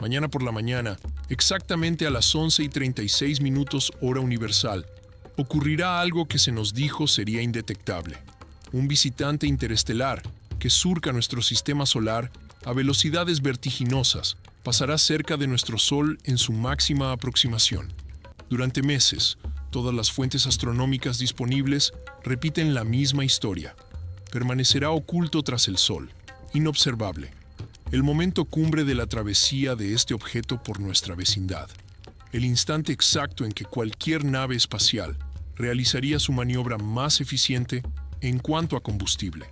mañana por la mañana, exactamente a las 11:36 hora universal, ocurrirá algo que se nos dijo sería indetectable. Un visitante interestelar que surca nuestro sistema solar a velocidades vertiginosas pasará cerca de nuestro Sol en su máxima aproximación. Durante meses, todas las fuentes astronómicas disponibles repiten la misma historia. Permanecerá oculto tras el Sol, inobservable. El momento cumbre de la travesía de este objeto por nuestra vecindad. El instante exacto en que cualquier nave espacial realizaría su maniobra más eficiente en cuanto a combustible,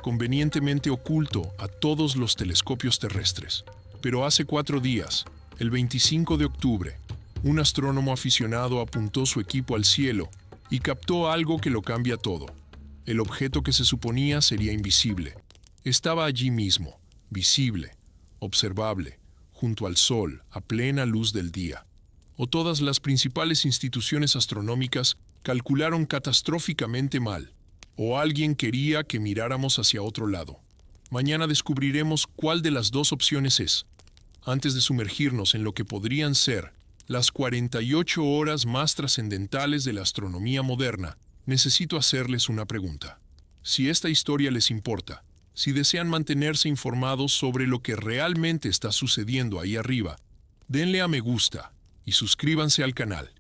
convenientemente oculto a todos los telescopios terrestres. Pero hace 4 días, el 25 de octubre, un astrónomo aficionado apuntó su equipo al cielo y captó algo que lo cambia todo. El objeto que se suponía sería invisible estaba allí mismo, visible, observable, junto al Sol, a plena luz del día. O todas las principales instituciones astronómicas calcularon catastróficamente mal, o alguien quería que miráramos hacia otro lado. Mañana descubriremos cuál de las dos opciones es. Antes de sumergirnos en lo que podrían ser las 48 horas más trascendentales de la astronomía moderna, necesito hacerles una pregunta. Si esta historia les importa, si desean mantenerse informados sobre lo que realmente está sucediendo ahí arriba, denle a me gusta y suscríbanse al canal.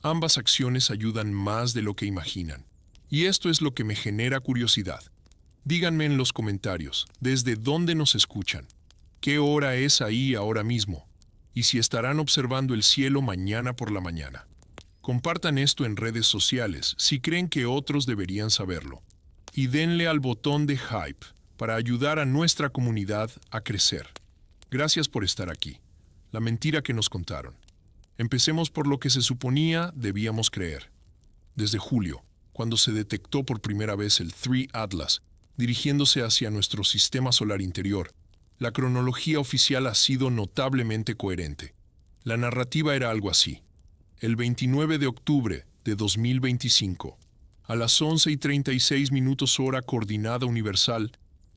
Ambas acciones ayudan más de lo que imaginan. Y esto es lo que me genera curiosidad. Díganme en los comentarios, ¿desde dónde nos escuchan? ¿Qué hora es ahí ahora mismo? Y si estarán observando el cielo mañana por la mañana. Compartan esto en redes sociales si creen que otros deberían saberlo. Y denle al botón de hype para ayudar a nuestra comunidad a crecer. Gracias por estar aquí. La mentira que nos contaron. Empecemos por lo que se suponía debíamos creer. Desde julio, cuando se detectó por primera vez el 3 Atlas, dirigiéndose hacia nuestro sistema solar interior, la cronología oficial ha sido notablemente coherente. La narrativa era algo así. El 29 de octubre de 2025, a las 11:36 hora coordinada universal,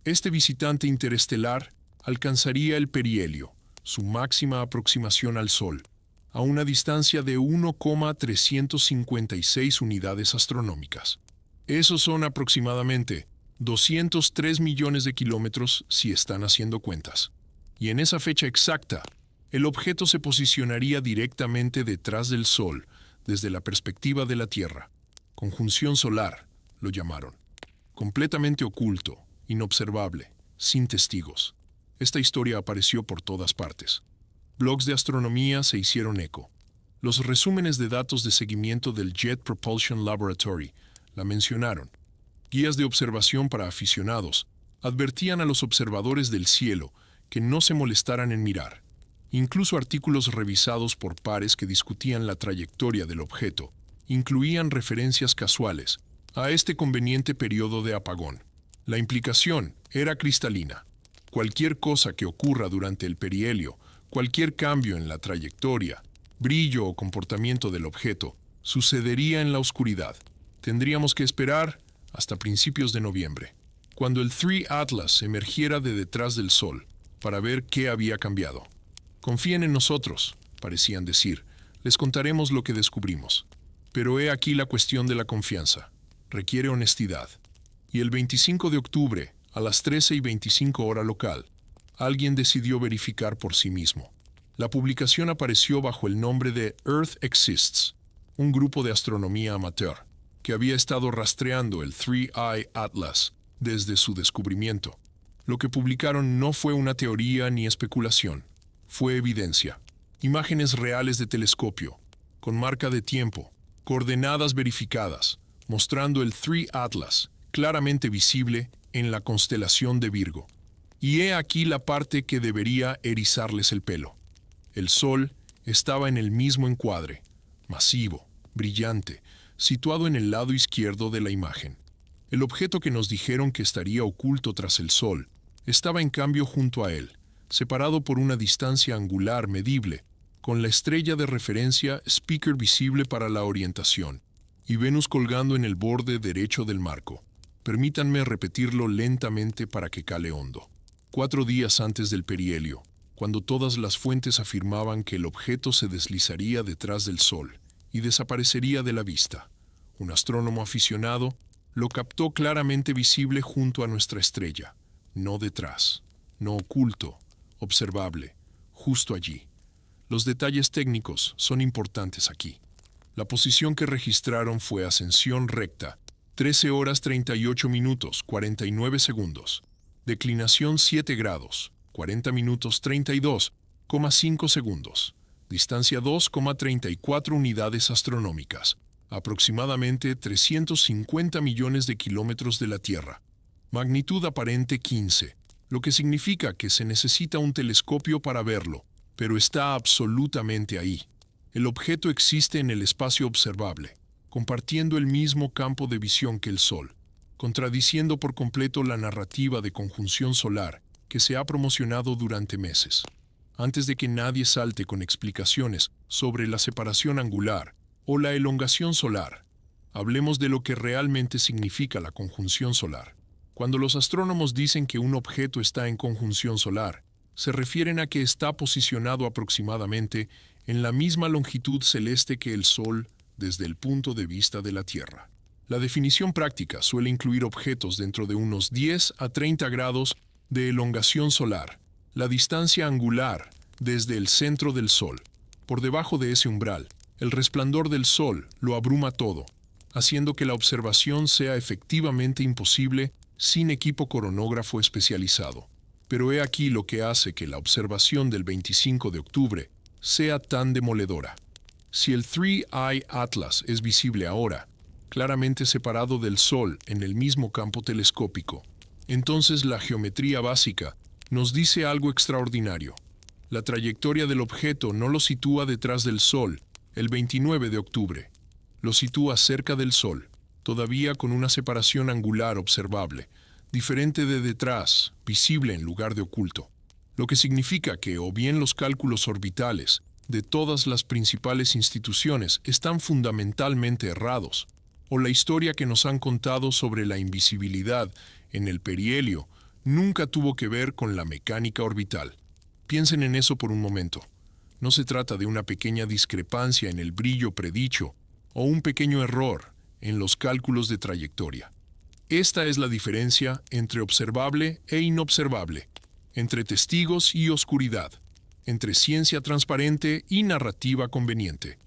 este visitante interestelar alcanzaría el perihelio, su máxima aproximación al Sol, a una distancia de 1,356 unidades astronómicas. Esos son aproximadamente 203 millones de kilómetros si están haciendo cuentas. Y en esa fecha exacta, el objeto se posicionaría directamente detrás del Sol, desde la perspectiva de la Tierra. Conjunción solar, lo llamaron. Completamente oculto, inobservable, sin testigos. Esta historia apareció por todas partes. Blogs de astronomía se hicieron eco. Los resúmenes de datos de seguimiento del Jet Propulsion Laboratory la mencionaron. Guías de observación para aficionados advertían a los observadores del cielo que no se molestaran en mirar. Incluso artículos revisados por pares que discutían la trayectoria del objeto incluían referencias casuales a este conveniente periodo de apagón. La implicación era cristalina. Cualquier cosa que ocurra durante el perihelio, cualquier cambio en la trayectoria, brillo o comportamiento del objeto, sucedería en la oscuridad. Tendríamos que esperar hasta principios de noviembre, cuando el 3 Atlas emergiera de detrás del Sol, para ver qué había cambiado. Confíen en nosotros, parecían decir, les contaremos lo que descubrimos. Pero he aquí la cuestión de la confianza. Requiere honestidad. Y el 25 de octubre, a las 13:25 hora local, alguien decidió verificar por sí mismo. La publicación apareció bajo el nombre de Earth Exists, un grupo de astronomía amateur, que había estado rastreando el 3I Atlas desde su descubrimiento. Lo que publicaron no fue una teoría ni especulación, fue evidencia. Imágenes reales de telescopio, con marca de tiempo, coordenadas verificadas, mostrando el 3 Atlas, claramente visible en la constelación de Virgo. Y he aquí la parte que debería erizarles el pelo. El Sol estaba en el mismo encuadre, masivo, brillante, situado en el lado izquierdo de la imagen. El objeto que nos dijeron que estaría oculto tras el Sol estaba en cambio junto a él, separado por una distancia angular medible, con la estrella de referencia Speaker visible para la orientación, y Venus colgando en el borde derecho del marco. Permítanme repetirlo lentamente para que cale hondo. 4 días antes del perihelio, cuando todas las fuentes afirmaban que el objeto se deslizaría detrás del Sol y desaparecería de la vista. Un astrónomo aficionado lo captó claramente visible junto a nuestra estrella, no detrás, no oculto, observable, justo allí. Los detalles técnicos son importantes aquí. La posición que registraron fue ascensión recta, 13 horas 38 minutos 49 segundos, declinación 7 grados, 40 minutos 32,5 segundos, distancia 2,34 unidades astronómicas, aproximadamente 350 millones de kilómetros de la Tierra, magnitud aparente 15, lo que significa que se necesita un telescopio para verlo, pero está absolutamente ahí. El objeto existe en el espacio observable, compartiendo el mismo campo de visión que el Sol, contradiciendo por completo la narrativa de conjunción solar que se ha promocionado durante meses. Antes de que nadie salte con explicaciones sobre la separación angular o la elongación solar, hablemos de lo que realmente significa la conjunción solar. Cuando los astrónomos dicen que un objeto está en conjunción solar, se refieren a que está posicionado aproximadamente en la misma longitud celeste que el Sol desde el punto de vista de la Tierra. La definición práctica suele incluir objetos dentro de unos 10 a 30 grados de elongación solar, la distancia angular desde el centro del Sol. Por debajo de ese umbral, el resplandor del Sol lo abruma todo, haciendo que la observación sea efectivamente imposible sin equipo coronógrafo especializado. Pero he aquí lo que hace que la observación del 25 de octubre sea tan demoledora. Si el 3I Atlas es visible ahora, claramente separado del Sol en el mismo campo telescópico, entonces la geometría básica nos dice algo extraordinario. La trayectoria del objeto no lo sitúa detrás del Sol el 29 de octubre. Lo sitúa cerca del Sol, todavía con una separación angular observable, diferente de detrás, visible en lugar de oculto. Lo que significa que o bien los cálculos orbitales de todas las principales instituciones están fundamentalmente errados, o la historia que nos han contado sobre la invisibilidad en el perihelio nunca tuvo que ver con la mecánica orbital. Piensen en eso por un momento. No se trata de una pequeña discrepancia en el brillo predicho o un pequeño error en los cálculos de trayectoria. Esta es la diferencia entre observable e inobservable, entre testigos y oscuridad, entre ciencia transparente y narrativa conveniente.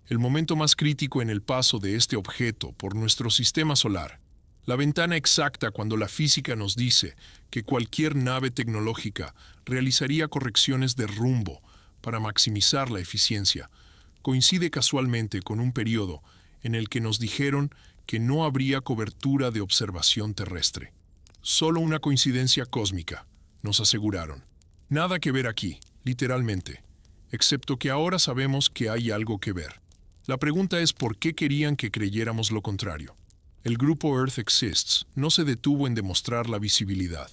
El momento más crítico en el paso de este objeto por nuestro sistema solar, la ventana exacta cuando la física nos dice que cualquier nave tecnológica realizaría correcciones de rumbo para maximizar la eficiencia, coincide casualmente con un periodo en el que nos dijeron que no habría cobertura de observación terrestre. Solo una coincidencia cósmica, nos aseguraron. Nada que ver aquí, literalmente, excepto que ahora sabemos que hay algo que ver. La pregunta es por qué querían que creyéramos lo contrario. El grupo Earth Exists no se detuvo en demostrar la visibilidad.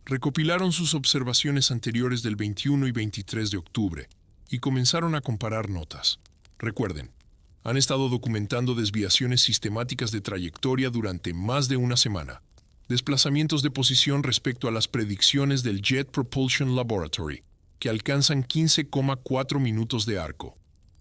Recopilaron sus observaciones anteriores del 21 y 23 de octubre y comenzaron a comparar notas. Recuerden, han estado documentando desviaciones sistemáticas de trayectoria durante más de una semana, desplazamientos de posición respecto a las predicciones del Jet Propulsion Laboratory, que alcanzan 15,4 minutos de arco,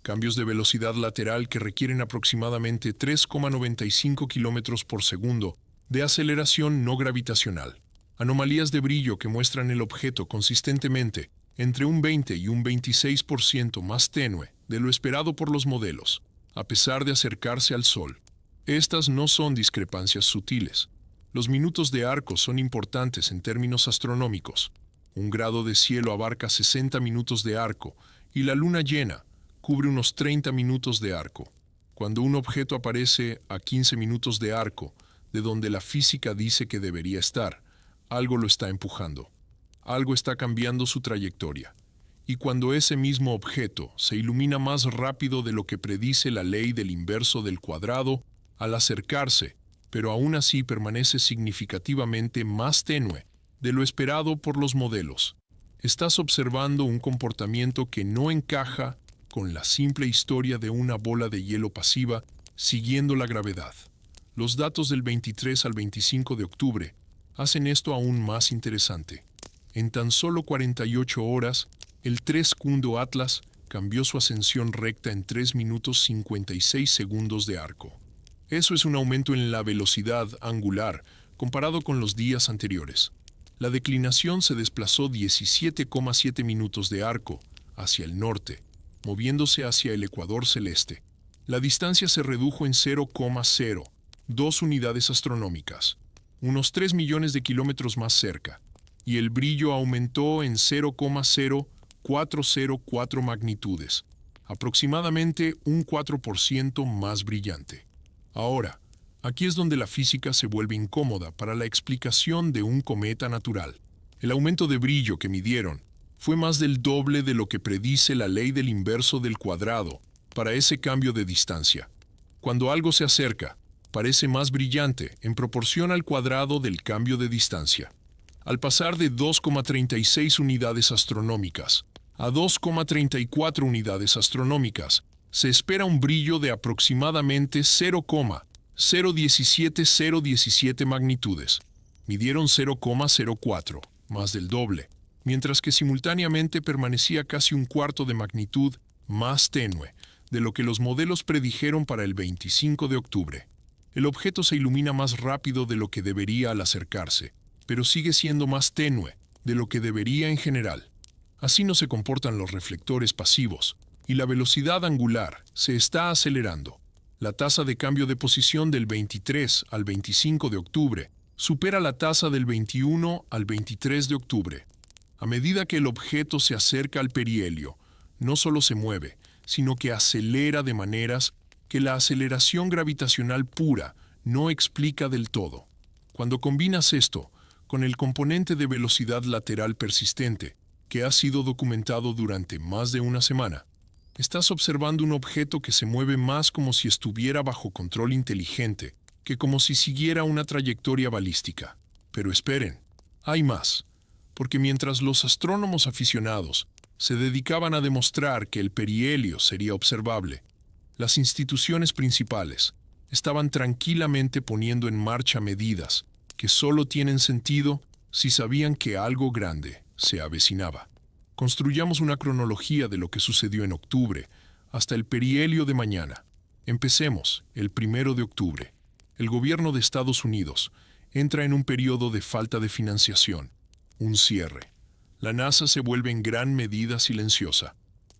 cambios de velocidad lateral que requieren aproximadamente 3,95 kilómetros por segundo de aceleración no gravitacional, anomalías de brillo que muestran el objeto consistentemente entre un 20 y un 26% más tenue de lo esperado por los modelos, a pesar de acercarse al Sol. Estas no son discrepancias sutiles. Los minutos de arco son importantes en términos astronómicos. Un grado de cielo abarca 60 minutos de arco y la luna llena cubre unos 30 minutos de arco. Cuando un objeto aparece a 15 minutos de arco, de donde la física dice que debería estar, algo lo está empujando. Algo está cambiando su trayectoria. Y cuando ese mismo objeto se ilumina más rápido de lo que predice la ley del inverso del cuadrado al acercarse, pero aún así permanece significativamente más tenue de lo esperado por los modelos, estás observando un comportamiento que no encaja con la simple historia de una bola de hielo pasiva siguiendo la gravedad. Los datos del 23 al 25 de octubre hacen esto aún más interesante. En tan solo 48 horas, El 3 Atlas cambió su ascensión recta en 3 minutos 56 segundos de arco. Eso es un aumento en la velocidad angular comparado con los días anteriores. La declinación se desplazó 17,7 minutos de arco hacia el norte, moviéndose hacia el ecuador celeste. La distancia se redujo en 0,02 unidades astronómicas, unos 3 millones de kilómetros más cerca, y el brillo aumentó en 0,0404 magnitudes, aproximadamente un 4% más brillante. Ahora, aquí es donde la física se vuelve incómoda para la explicación de un cometa natural. El aumento de brillo que midieron fue más del doble de lo que predice la ley del inverso del cuadrado para ese cambio de distancia. Cuando algo se acerca, parece más brillante en proporción al cuadrado del cambio de distancia. Al pasar de 2,36 unidades astronómicas a 2,34 unidades astronómicas, se espera un brillo de aproximadamente 0,017017 magnitudes. Midieron 0,04, más del doble, mientras que simultáneamente permanecía casi un cuarto de magnitud más tenue de lo que los modelos predijeron para el 25 de octubre. El objeto se ilumina más rápido de lo que debería al acercarse, pero sigue siendo más tenue de lo que debería en general. Así no se comportan los reflectores pasivos, y la velocidad angular se está acelerando. La tasa de cambio de posición del 23 al 25 de octubre supera la tasa del 21 al 23 de octubre. A medida que el objeto se acerca al perihelio, no solo se mueve, sino que acelera de maneras que la aceleración gravitacional pura no explica del todo. Cuando combinas esto con el componente de velocidad lateral persistente, que ha sido documentado durante más de una semana, estás observando un objeto que se mueve más como si estuviera bajo control inteligente que como si siguiera una trayectoria balística. Pero esperen, hay más, porque mientras los astrónomos aficionados se dedicaban a demostrar que el perihelio sería observable, las instituciones principales estaban tranquilamente poniendo en marcha medidas que solo tienen sentido si sabían que algo grande se avecinaba. Construyamos una cronología de lo que sucedió en octubre hasta el perihelio de mañana. Empecemos el 1 de octubre. El gobierno de Estados Unidos entra en un periodo de falta de financiación, un cierre. La NASA se vuelve en gran medida silenciosa.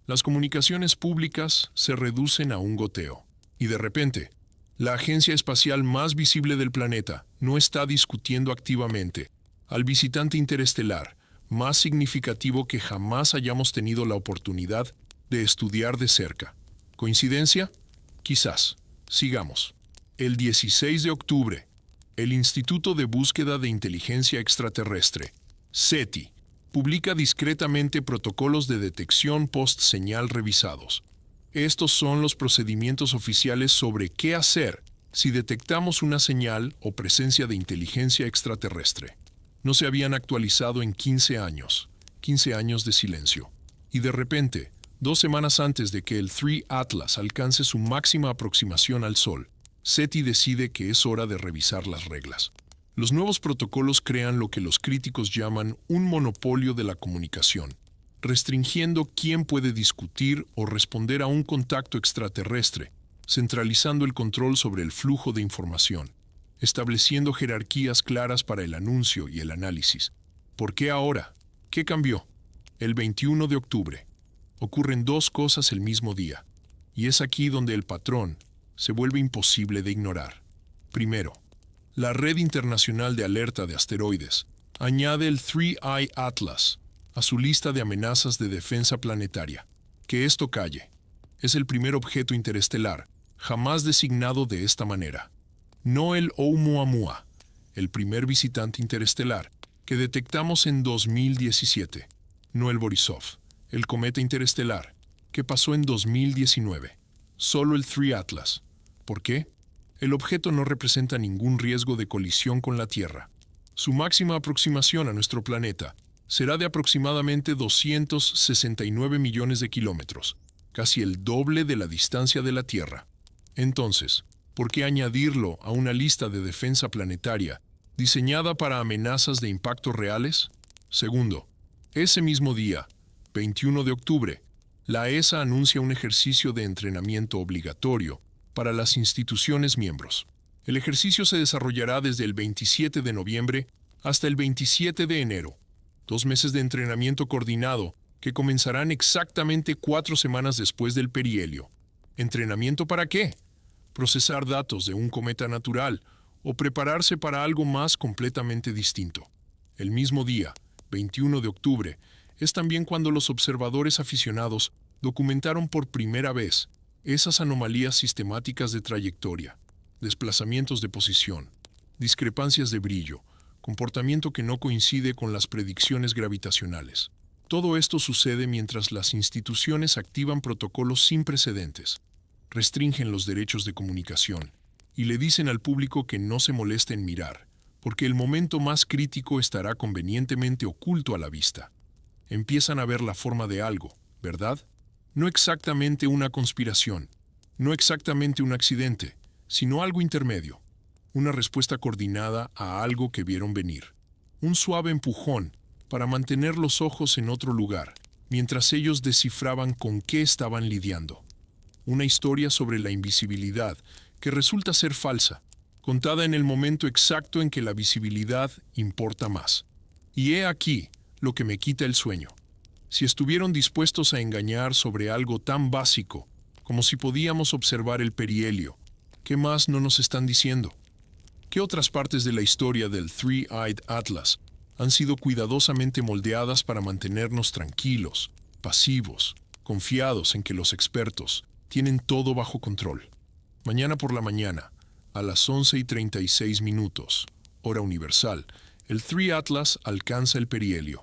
Las comunicaciones públicas se reducen a un goteo. Y de repente, la agencia espacial más visible del planeta no está discutiendo activamente al visitante interestelar más significativo que jamás hayamos tenido la oportunidad de estudiar de cerca. ¿Coincidencia? Quizás. Sigamos. El 16 de octubre, el Instituto de Búsqueda de Inteligencia Extraterrestre, SETI, publica discretamente protocolos de detección post-señal revisados. Estos son los procedimientos oficiales sobre qué hacer si detectamos una señal o presencia de inteligencia extraterrestre. No se habían actualizado en 15 años de silencio. Y de repente, 2 semanas antes de que el 3 Atlas alcance su máxima aproximación al Sol, SETI decide que es hora de revisar las reglas. Los nuevos protocolos crean lo que los críticos llaman un monopolio de la comunicación, restringiendo quién puede discutir o responder a un contacto extraterrestre, centralizando el control sobre el flujo de información, estableciendo jerarquías claras para el anuncio y el análisis. ¿Por qué ahora? ¿Qué cambió? El 21 de octubre. Ocurren 2 cosas el mismo día, y es aquí donde el patrón se vuelve imposible de ignorar. Primero, la Red Internacional de Alerta de Asteroides añade el 3I Atlas a su lista de amenazas de defensa planetaria. Que esto calle. Es el primer objeto interestelar jamás designado de esta manera. No el Oumuamua, el primer visitante interestelar que detectamos en 2017. No el Borisov, el cometa interestelar que pasó en 2019. Solo el 3 Atlas. ¿Por qué? El objeto no representa ningún riesgo de colisión con la Tierra. Su máxima aproximación a nuestro planeta será de aproximadamente 269 millones de kilómetros, casi el doble de la distancia de la Tierra. Entonces, ¿por qué añadirlo a una lista de defensa planetaria diseñada para amenazas de impacto reales? Segundo, ese mismo día, 21 de octubre, la ESA anuncia un ejercicio de entrenamiento obligatorio para las instituciones miembros. El ejercicio se desarrollará desde el 27 de noviembre hasta el 27 de enero, 2 meses de entrenamiento coordinado que comenzarán exactamente 4 semanas después del perihelio. ¿Entrenamiento para qué? Procesar datos de un cometa natural o prepararse para algo más completamente distinto. El mismo día, 21 de octubre, es también cuando los observadores aficionados documentaron por primera vez esas anomalías sistemáticas de trayectoria, desplazamientos de posición, discrepancias de brillo, comportamiento que no coincide con las predicciones gravitacionales. Todo esto sucede mientras las instituciones activan protocolos sin precedentes, restringen los derechos de comunicación y le dicen al público que no se moleste en mirar, porque el momento más crítico estará convenientemente oculto a la vista. Empiezan a ver la forma de algo, ¿verdad? No exactamente una conspiración, no exactamente un accidente, sino algo intermedio, una respuesta coordinada a algo que vieron venir. Un suave empujón para mantener los ojos en otro lugar, mientras ellos descifraban con qué estaban lidiando. Una historia sobre la invisibilidad que resulta ser falsa, contada en el momento exacto en que la visibilidad importa más. Y he aquí lo que me quita el sueño. Si estuvieron dispuestos a engañar sobre algo tan básico como si podíamos observar el perihelio, ¿qué más no nos están diciendo? ¿Qué otras partes de la historia del Three-Eyed Atlas han sido cuidadosamente moldeadas para mantenernos tranquilos, pasivos, confiados en que los expertos tienen todo bajo control? Mañana por la mañana, a las 11:36, hora universal, el Three Atlas alcanza el perihelio.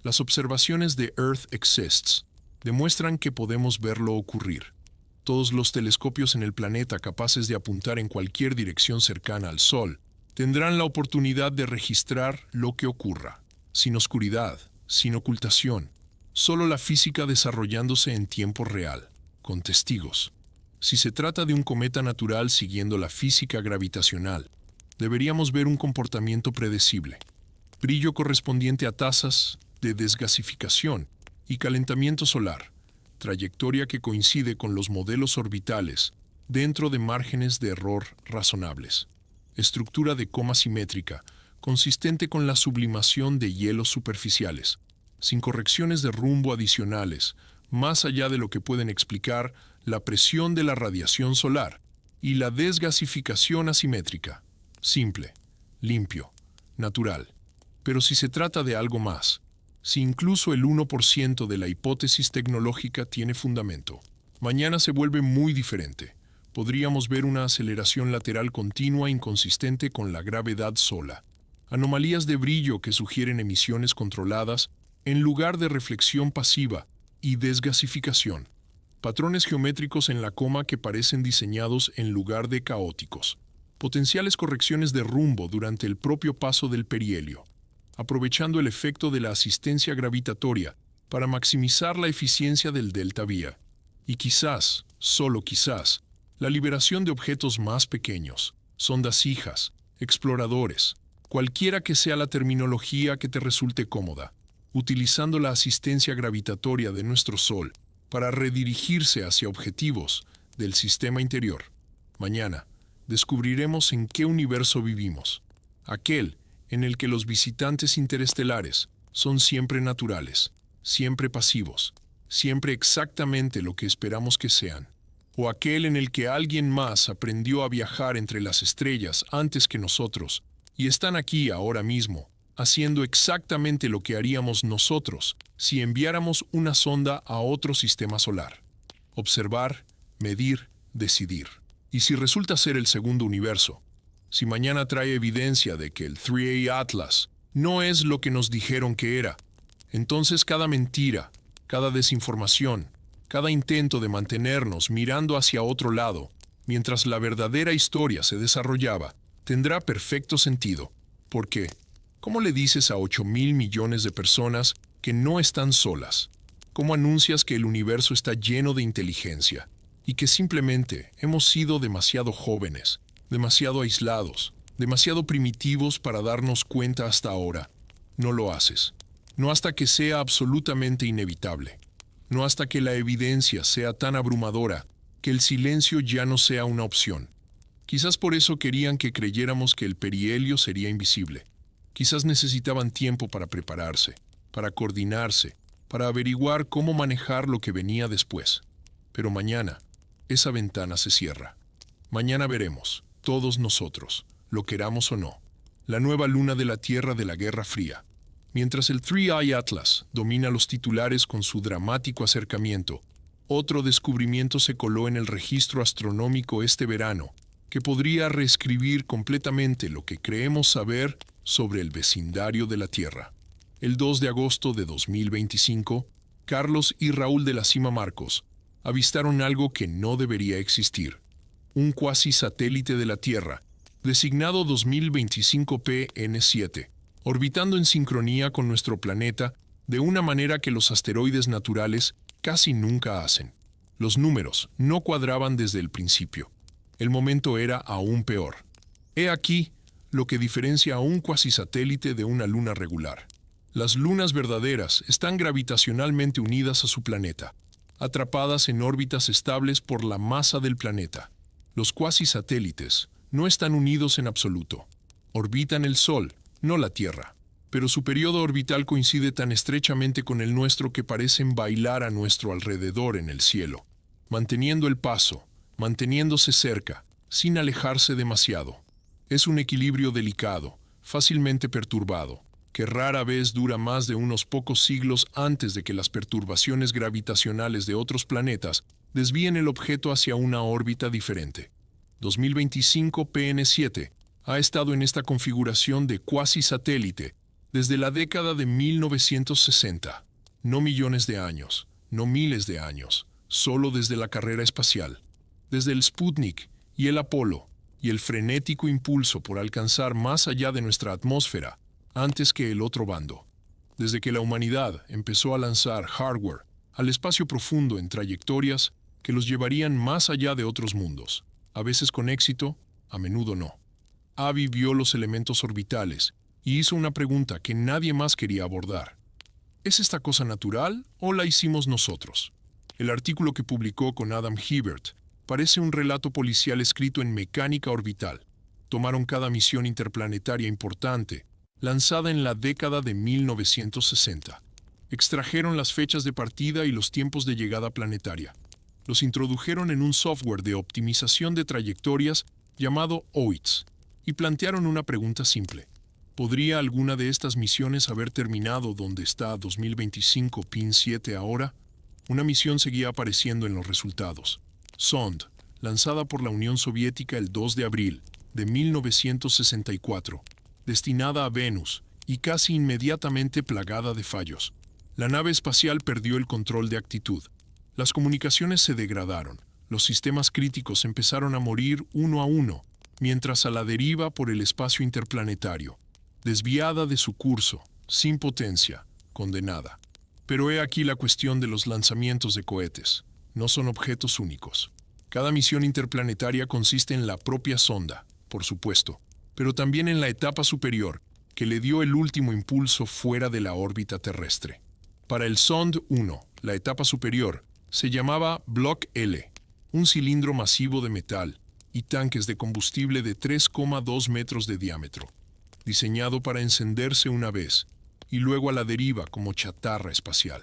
Las observaciones de Earth Exists demuestran que podemos verlo ocurrir. Todos los telescopios en el planeta capaces de apuntar en cualquier dirección cercana al Sol tendrán la oportunidad de registrar lo que ocurra, sin oscuridad, sin ocultación, solo la física desarrollándose en tiempo real, con testigos. Si se trata de un cometa natural siguiendo la física gravitacional, deberíamos ver un comportamiento predecible, brillo correspondiente a tasas de desgasificación y calentamiento solar, trayectoria que coincide con los modelos orbitales dentro de márgenes de error razonables, estructura de coma simétrica consistente con la sublimación de hielos superficiales, sin correcciones de rumbo adicionales, más allá de lo que pueden explicar la presión de la radiación solar y la desgasificación asimétrica, simple, limpio, natural. Pero si se trata de algo más, si incluso el 1% de la hipótesis tecnológica tiene fundamento, mañana se vuelve muy diferente. Podríamos ver una aceleración lateral continua inconsistente con la gravedad sola, anomalías de brillo que sugieren emisiones controladas en lugar de reflexión pasiva y desgasificación, patrones geométricos en la coma que parecen diseñados en lugar de caóticos, potenciales correcciones de rumbo durante el propio paso del perihelio, aprovechando el efecto de la asistencia gravitatoria para maximizar la eficiencia del delta vía, y quizás, solo quizás, la liberación de objetos más pequeños, sondas hijas, exploradores, cualquiera que sea la terminología que te resulte cómoda, utilizando la asistencia gravitatoria de nuestro Sol para redirigirse hacia objetivos del sistema interior. Mañana descubriremos en qué universo vivimos, aquel en el que los visitantes interestelares son siempre naturales, siempre pasivos, siempre exactamente lo que esperamos que sean, o aquel en el que alguien más aprendió a viajar entre las estrellas antes que nosotros y están aquí ahora mismo, haciendo exactamente lo que haríamos nosotros si enviáramos una sonda a otro sistema solar. Observar, medir, decidir. Y si resulta ser el segundo universo, si mañana trae evidencia de que el 3A Atlas no es lo que nos dijeron que era, entonces cada mentira, cada desinformación, cada intento de mantenernos mirando hacia otro lado, mientras la verdadera historia se desarrollaba, tendrá perfecto sentido. Porque, ¿cómo le dices a 8.000 millones de personas que no están solas? ¿Cómo anuncias que el universo está lleno de inteligencia y que simplemente hemos sido demasiado jóvenes, demasiado aislados, demasiado primitivos para darnos cuenta hasta ahora? No lo haces. No hasta que sea absolutamente inevitable. no hasta que la evidencia sea tan abrumadora que el silencio ya no sea una opción. Quizás por eso querían que creyéramos que el perihelio sería invisible. Quizás necesitaban tiempo para prepararse, para coordinarse, para averiguar cómo manejar lo que venía después. Pero mañana, esa ventana se cierra. Mañana veremos, todos nosotros, lo queramos o no, la nueva luna de la Tierra de la Guerra Fría. Mientras el Three Eye Atlas domina los titulares con su dramático acercamiento, otro descubrimiento se coló en el registro astronómico este verano, que podría reescribir completamente lo que creemos saber sobre el vecindario de la Tierra. El 2 de agosto de 2025, Carlos y Raúl de la Cima Marcos avistaron algo que no debería existir: un cuasi satélite de la Tierra, designado 2025 PN7, orbitando en sincronía con nuestro planeta de una manera que los asteroides naturales casi nunca hacen. Los números no cuadraban desde el principio. El momento era aún peor. He aquí lo que diferencia a un cuasisatélite de una luna regular. Las lunas verdaderas están gravitacionalmente unidas a su planeta, atrapadas en órbitas estables por la masa del planeta. Los cuasisatélites no están unidos en absoluto. Orbitan el Sol, no la Tierra, pero su periodo orbital coincide tan estrechamente con el nuestro que parecen bailar a nuestro alrededor en el cielo, manteniendo el paso, manteniéndose cerca, sin alejarse demasiado. Es un equilibrio delicado, fácilmente perturbado, que rara vez dura más de unos pocos siglos antes de que las perturbaciones gravitacionales de otros planetas desvíen el objeto hacia una órbita diferente. 2025 PN7 ha estado en esta configuración de cuasi-satélite desde la década de 1960. No millones de años, no miles de años, solo desde la carrera espacial, desde el Sputnik y el Apolo, y el frenético impulso por alcanzar más allá de nuestra atmósfera antes que el otro bando. Desde que la humanidad empezó a lanzar hardware al espacio profundo en trayectorias que los llevarían más allá de otros mundos, a veces con éxito, a menudo no. Avi vio los elementos orbitales y hizo una pregunta que nadie más quería abordar. ¿Es esta cosa natural o la hicimos nosotros? El artículo que publicó con Adam Hibbert parece un relato policial escrito en mecánica orbital. Tomaron cada misión interplanetaria importante, lanzada en la década de 1960. Extrajeron las fechas de partida y los tiempos de llegada planetaria. Los introdujeron en un software de optimización de trayectorias llamado OITS y plantearon una pregunta simple. ¿Podría alguna de estas misiones haber terminado donde está 2025 PN7 ahora? Una misión seguía apareciendo en los resultados. Sond, lanzada por la Unión Soviética el 2 de abril de 1964, destinada a Venus y casi inmediatamente plagada de fallos. La nave espacial perdió el control de actitud. Las comunicaciones se degradaron, los sistemas críticos empezaron a morir uno a uno, mientras a la deriva por el espacio interplanetario, desviada de su curso, sin potencia, condenada. Pero he aquí la cuestión de los lanzamientos de cohetes. No son objetos únicos. Cada misión interplanetaria consiste en la propia sonda, por supuesto, pero también en la etapa superior, que le dio el último impulso fuera de la órbita terrestre. Para el Sond 1, la etapa superior, se llamaba Block L, un cilindro masivo de metal y tanques de combustible de 3,2 metros de diámetro, diseñado para encenderse una vez y luego a la deriva como chatarra espacial.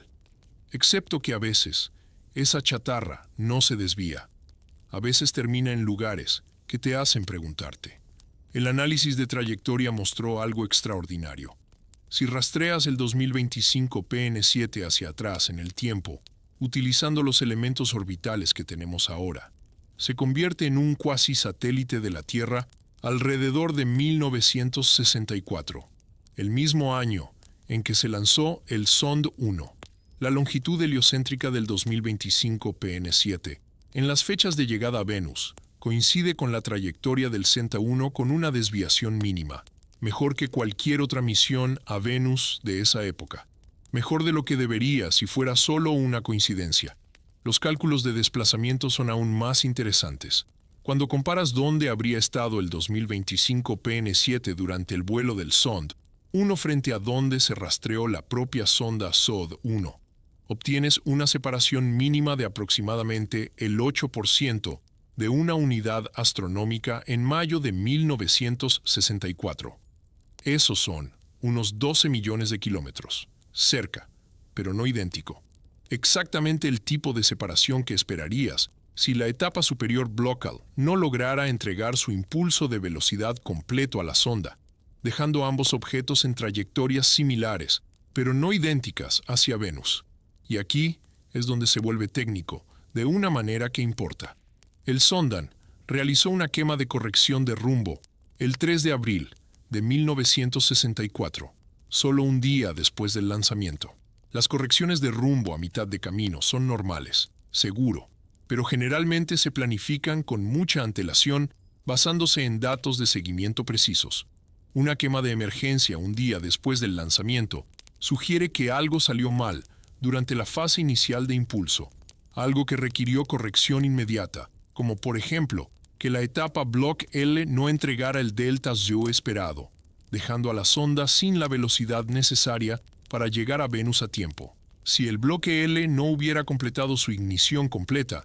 Excepto que a veces, esa chatarra no se desvía. A veces termina en lugares que te hacen preguntarte. El análisis de trayectoria mostró algo extraordinario. Si rastreas el 2025 PN7 hacia atrás en el tiempo, utilizando los elementos orbitales que tenemos ahora, se convierte en un cuasi satélite de la Tierra alrededor de 1964, el mismo año en que se lanzó el Sond 1. La longitud heliocéntrica del 2025 PN7, en las fechas de llegada a Venus, coincide con la trayectoria del Centa 1 con una desviación mínima, mejor que cualquier otra misión a Venus de esa época. Mejor de lo que debería si fuera solo una coincidencia. Los cálculos de desplazamiento son aún más interesantes. Cuando comparas dónde habría estado el 2025 PN7 durante el vuelo del Sond 1 frente a dónde se rastreó la propia sonda SOD 1, obtienes una separación mínima de aproximadamente el 8% de una unidad astronómica en mayo de 1964. Esos son unos 12 millones de kilómetros. Cerca, pero no idéntico. Exactamente el tipo de separación que esperarías si la etapa superior Blockal no lograra entregar su impulso de velocidad completo a la sonda, dejando ambos objetos en trayectorias similares, pero no idénticas hacia Venus. Y aquí es donde se vuelve técnico, de una manera que importa. El Sondan realizó una quema de corrección de rumbo el 3 de abril de 1964, solo un día después del lanzamiento. Las correcciones de rumbo a mitad de camino son normales, seguro, pero generalmente se planifican con mucha antelación basándose en datos de seguimiento precisos. Una quema de emergencia un día después del lanzamiento sugiere que algo salió mal durante la fase inicial de impulso, algo que requirió corrección inmediata, como por ejemplo, que la etapa Block L no entregara el delta Z esperado, dejando a la sonda sin la velocidad necesaria para llegar a Venus a tiempo. Si el bloque L no hubiera completado su ignición completa,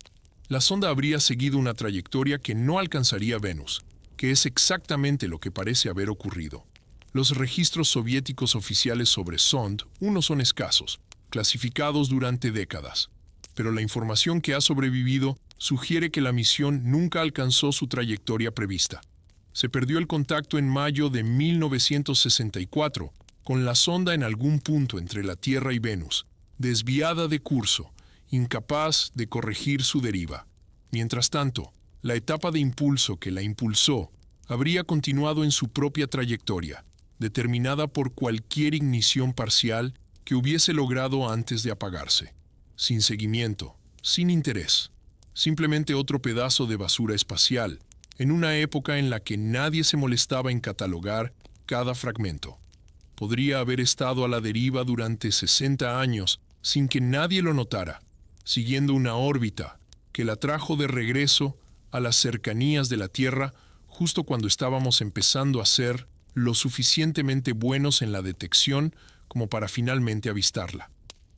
la sonda habría seguido una trayectoria que no alcanzaría Venus, que es exactamente lo que parece haber ocurrido. Los registros soviéticos oficiales sobre Sond 1 son escasos, clasificados durante décadas, pero la información que ha sobrevivido sugiere que la misión nunca alcanzó su trayectoria prevista. Se perdió el contacto en mayo de 1964, con la sonda en algún punto entre la Tierra y Venus, desviada de curso, incapaz de corregir su deriva. Mientras tanto, la etapa de impulso que la impulsó habría continuado en su propia trayectoria, determinada por cualquier ignición parcial que hubiese logrado antes de apagarse. Sin seguimiento, sin interés. Simplemente otro pedazo de basura espacial, en una época en la que nadie se molestaba en catalogar cada fragmento. Podría haber estado a la deriva durante 60 años sin que nadie lo notara, siguiendo una órbita que la trajo de regreso a las cercanías de la Tierra justo cuando estábamos empezando a ser lo suficientemente buenos en la detección como para finalmente avistarla.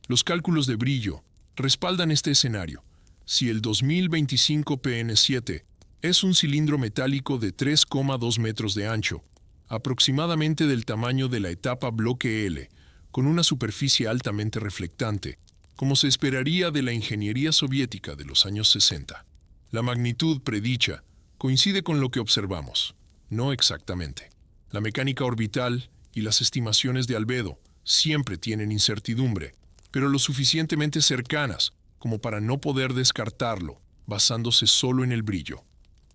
Los cálculos de brillo respaldan este escenario. Si el 2025 PN7 es un cilindro metálico de 3,2 metros de ancho, aproximadamente del tamaño de la etapa bloque L, con una superficie altamente reflectante, como se esperaría de la ingeniería soviética de los años 60. La magnitud predicha coincide con lo que observamos, no exactamente. La mecánica orbital y las estimaciones de albedo siempre tienen incertidumbre, pero lo suficientemente cercanas como para no poder descartarlo, basándose solo en el brillo.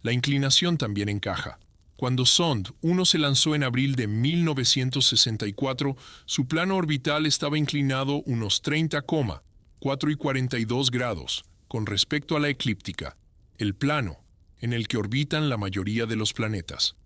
La inclinación también encaja. Cuando Sond 1 se lanzó en abril de 1964, su plano orbital estaba inclinado unos 30,4 y 42 grados con respecto a la eclíptica, el plano en el que orbitan la mayoría de los planetas.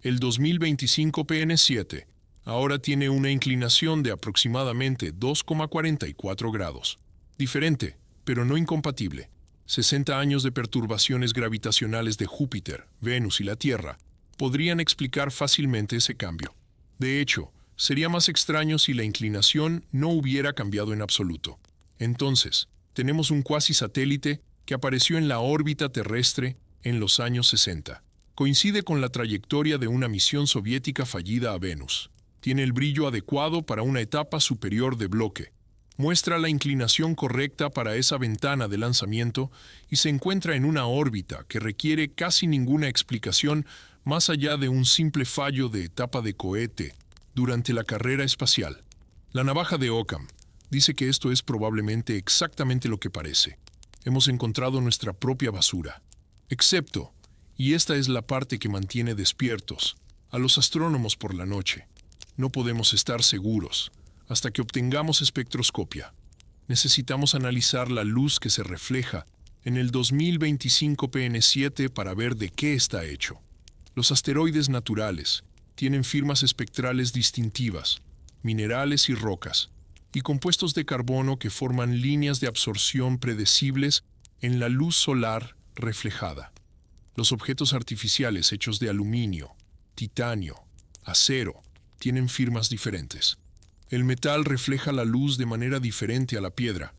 El 2025 PN7 ahora tiene una inclinación de aproximadamente 2,44 grados. Diferente, pero no incompatible. 60 años de perturbaciones gravitacionales de Júpiter, Venus y la Tierra podrían explicar fácilmente ese cambio. De hecho, sería más extraño si la inclinación no hubiera cambiado en absoluto. Entonces, tenemos un cuasi satélite que apareció en la órbita terrestre en los años 60. Coincide con la trayectoria de una misión soviética fallida a Venus. Tiene el brillo adecuado para una etapa superior de bloque. Muestra la inclinación correcta para esa ventana de lanzamiento y se encuentra en una órbita que requiere casi ninguna explicación más allá de un simple fallo de etapa de cohete durante la carrera espacial. La navaja de Occam dice que esto es probablemente exactamente lo que parece. Hemos encontrado nuestra propia basura. Excepto, y esta es la parte que mantiene despiertos a los astrónomos por la noche, no podemos estar seguros hasta que obtengamos espectroscopia. Necesitamos analizar la luz que se refleja en el 2025 PN7 para ver de qué está hecho. Los asteroides naturales tienen firmas espectrales distintivas, minerales y rocas, y compuestos de carbono que forman líneas de absorción predecibles en la luz solar reflejada. Los objetos artificiales hechos de aluminio, titanio, acero, tienen firmas diferentes. El metal refleja la luz de manera diferente a la piedra,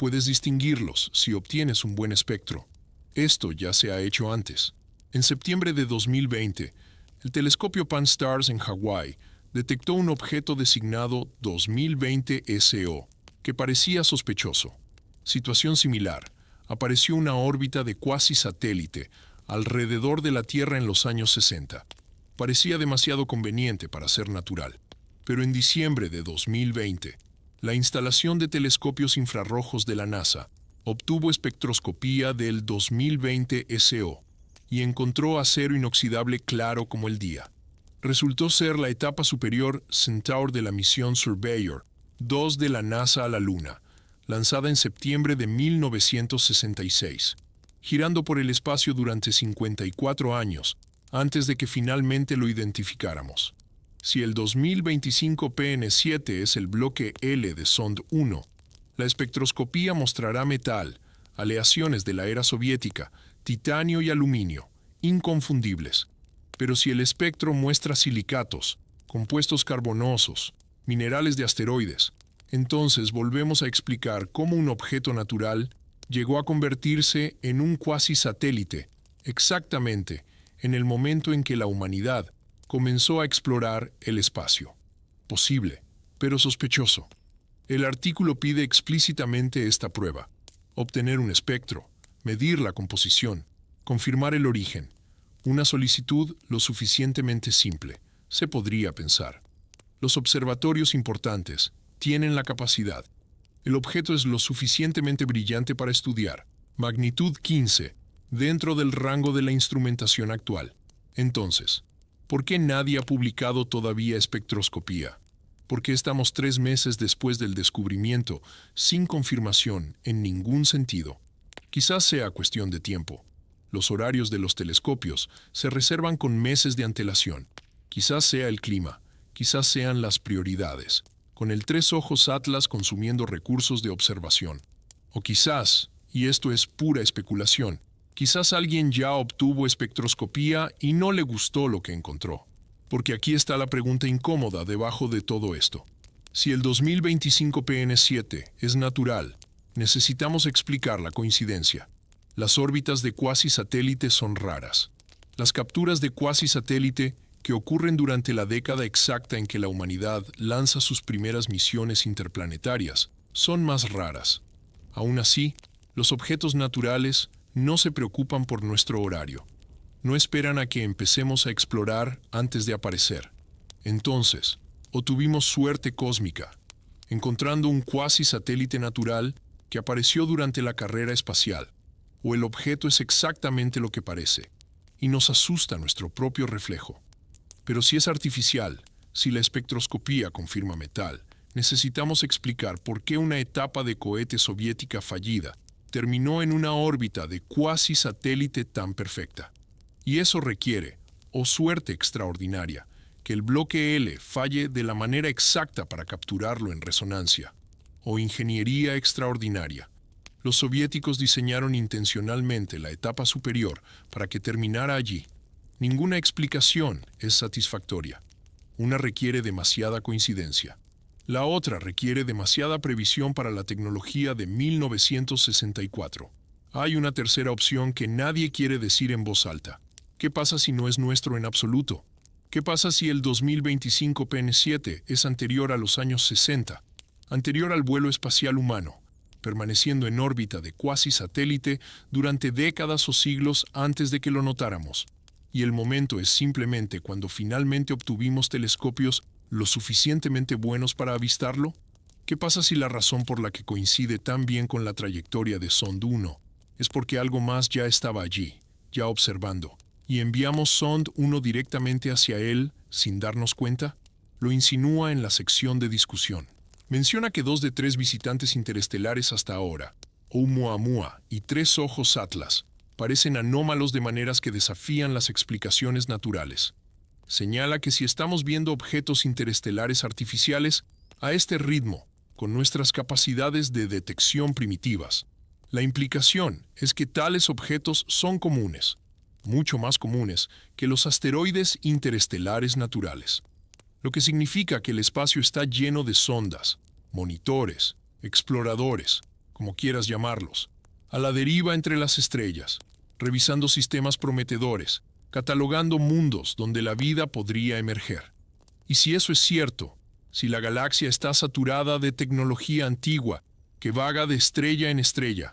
Puedes distinguirlos si obtienes un buen espectro. Esto ya se ha hecho antes. En septiembre de 2020, el telescopio Pan-STARRS en Hawái detectó un objeto designado 2020 SO, que parecía sospechoso. Situación similar, apareció una órbita de cuasi satélite alrededor de la Tierra en los años 60. Parecía demasiado conveniente para ser natural. Pero en diciembre de 2020, la instalación de telescopios infrarrojos de la NASA obtuvo espectroscopía del 2020 SO y encontró acero inoxidable claro como el día. Resultó ser la etapa superior Centaur de la misión Surveyor 2 de la NASA a la Luna, lanzada en septiembre de 1966, girando por el espacio durante 54 años antes de que finalmente lo identificáramos. Si el 2025 PN7 es el bloque L de Sond 1, la espectroscopía mostrará metal, aleaciones de la era soviética, titanio y aluminio, inconfundibles. Pero si el espectro muestra silicatos, compuestos carbonosos, minerales de asteroides, entonces volvemos a explicar cómo un objeto natural llegó a convertirse en un cuasi satélite, exactamente en el momento en que la humanidad comenzó a explorar el espacio. Posible, pero sospechoso. El artículo pide explícitamente esta prueba: obtener un espectro, medir la composición, confirmar el origen. Una solicitud lo suficientemente simple, se podría pensar. Los observatorios importantes tienen la capacidad. El objeto es lo suficientemente brillante para estudiar, magnitud 15, dentro del rango de la instrumentación actual. Entonces, ¿por qué nadie ha publicado todavía espectroscopía? ¿Por qué estamos 3 meses después del descubrimiento, sin confirmación en ningún sentido? Quizás sea cuestión de tiempo. Los horarios de los telescopios se reservan con meses de antelación. Quizás sea el clima, quizás sean las prioridades, con el Tres Ojos Atlas consumiendo recursos de observación. O quizás, y esto es pura especulación, quizás alguien ya obtuvo espectroscopía y no le gustó lo que encontró. Porque aquí está la pregunta incómoda debajo de todo esto. Si el 2025 PN7 es natural, necesitamos explicar la coincidencia. Las órbitas de cuasi satélite son raras. Las capturas de cuasi satélite que ocurren durante la década exacta en que la humanidad lanza sus primeras misiones interplanetarias son más raras. Aún así, los objetos naturales no se preocupan por nuestro horario. No esperan a que empecemos a explorar antes de aparecer. Entonces, o tuvimos suerte cósmica, encontrando un cuasi satélite natural que apareció durante la carrera espacial, o el objeto es exactamente lo que parece, y nos asusta nuestro propio reflejo. Pero si es artificial, si la espectroscopía confirma metal, necesitamos explicar por qué una etapa de cohete soviética fallida terminó en una órbita de cuasi satélite tan perfecta. Y eso requiere, o suerte extraordinaria, que el bloque L falle de la manera exacta para capturarlo en resonancia, o ingeniería extraordinaria. Los soviéticos diseñaron intencionalmente la etapa superior para que terminara allí. Ninguna explicación es satisfactoria. Una requiere demasiada coincidencia. La otra requiere demasiada previsión para la tecnología de 1964. Hay una tercera opción que nadie quiere decir en voz alta. ¿Qué pasa si no es nuestro en absoluto? ¿Qué pasa si el 2025 PN7 es anterior a los años 60, anterior al vuelo espacial humano, permaneciendo en órbita de cuasi satélite durante décadas o siglos antes de que lo notáramos? Y el momento es simplemente cuando finalmente obtuvimos telescopios lo suficientemente buenos para avistarlo. ¿Qué pasa si la razón por la que coincide tan bien con la trayectoria de Sond 1 es porque algo más ya estaba allí, ya observando, y enviamos Sond 1 directamente hacia él sin darnos cuenta? Lo insinúa en la sección de discusión. Menciona que 2 de 3 visitantes interestelares hasta ahora, Oumuamua y Tres Ojos Atlas, parecen anómalos de maneras que desafían las explicaciones naturales. Señala que si estamos viendo objetos interestelares artificiales a este ritmo, con nuestras capacidades de detección primitivas, la implicación es que tales objetos son comunes, mucho más comunes que los asteroides interestelares naturales. Lo que significa que el espacio está lleno de sondas, monitores, exploradores, como quieras llamarlos, a la deriva entre las estrellas, revisando sistemas prometedores, catalogando mundos donde la vida podría emerger. Y si eso es cierto, si la galaxia está saturada de tecnología antigua que vaga de estrella en estrella,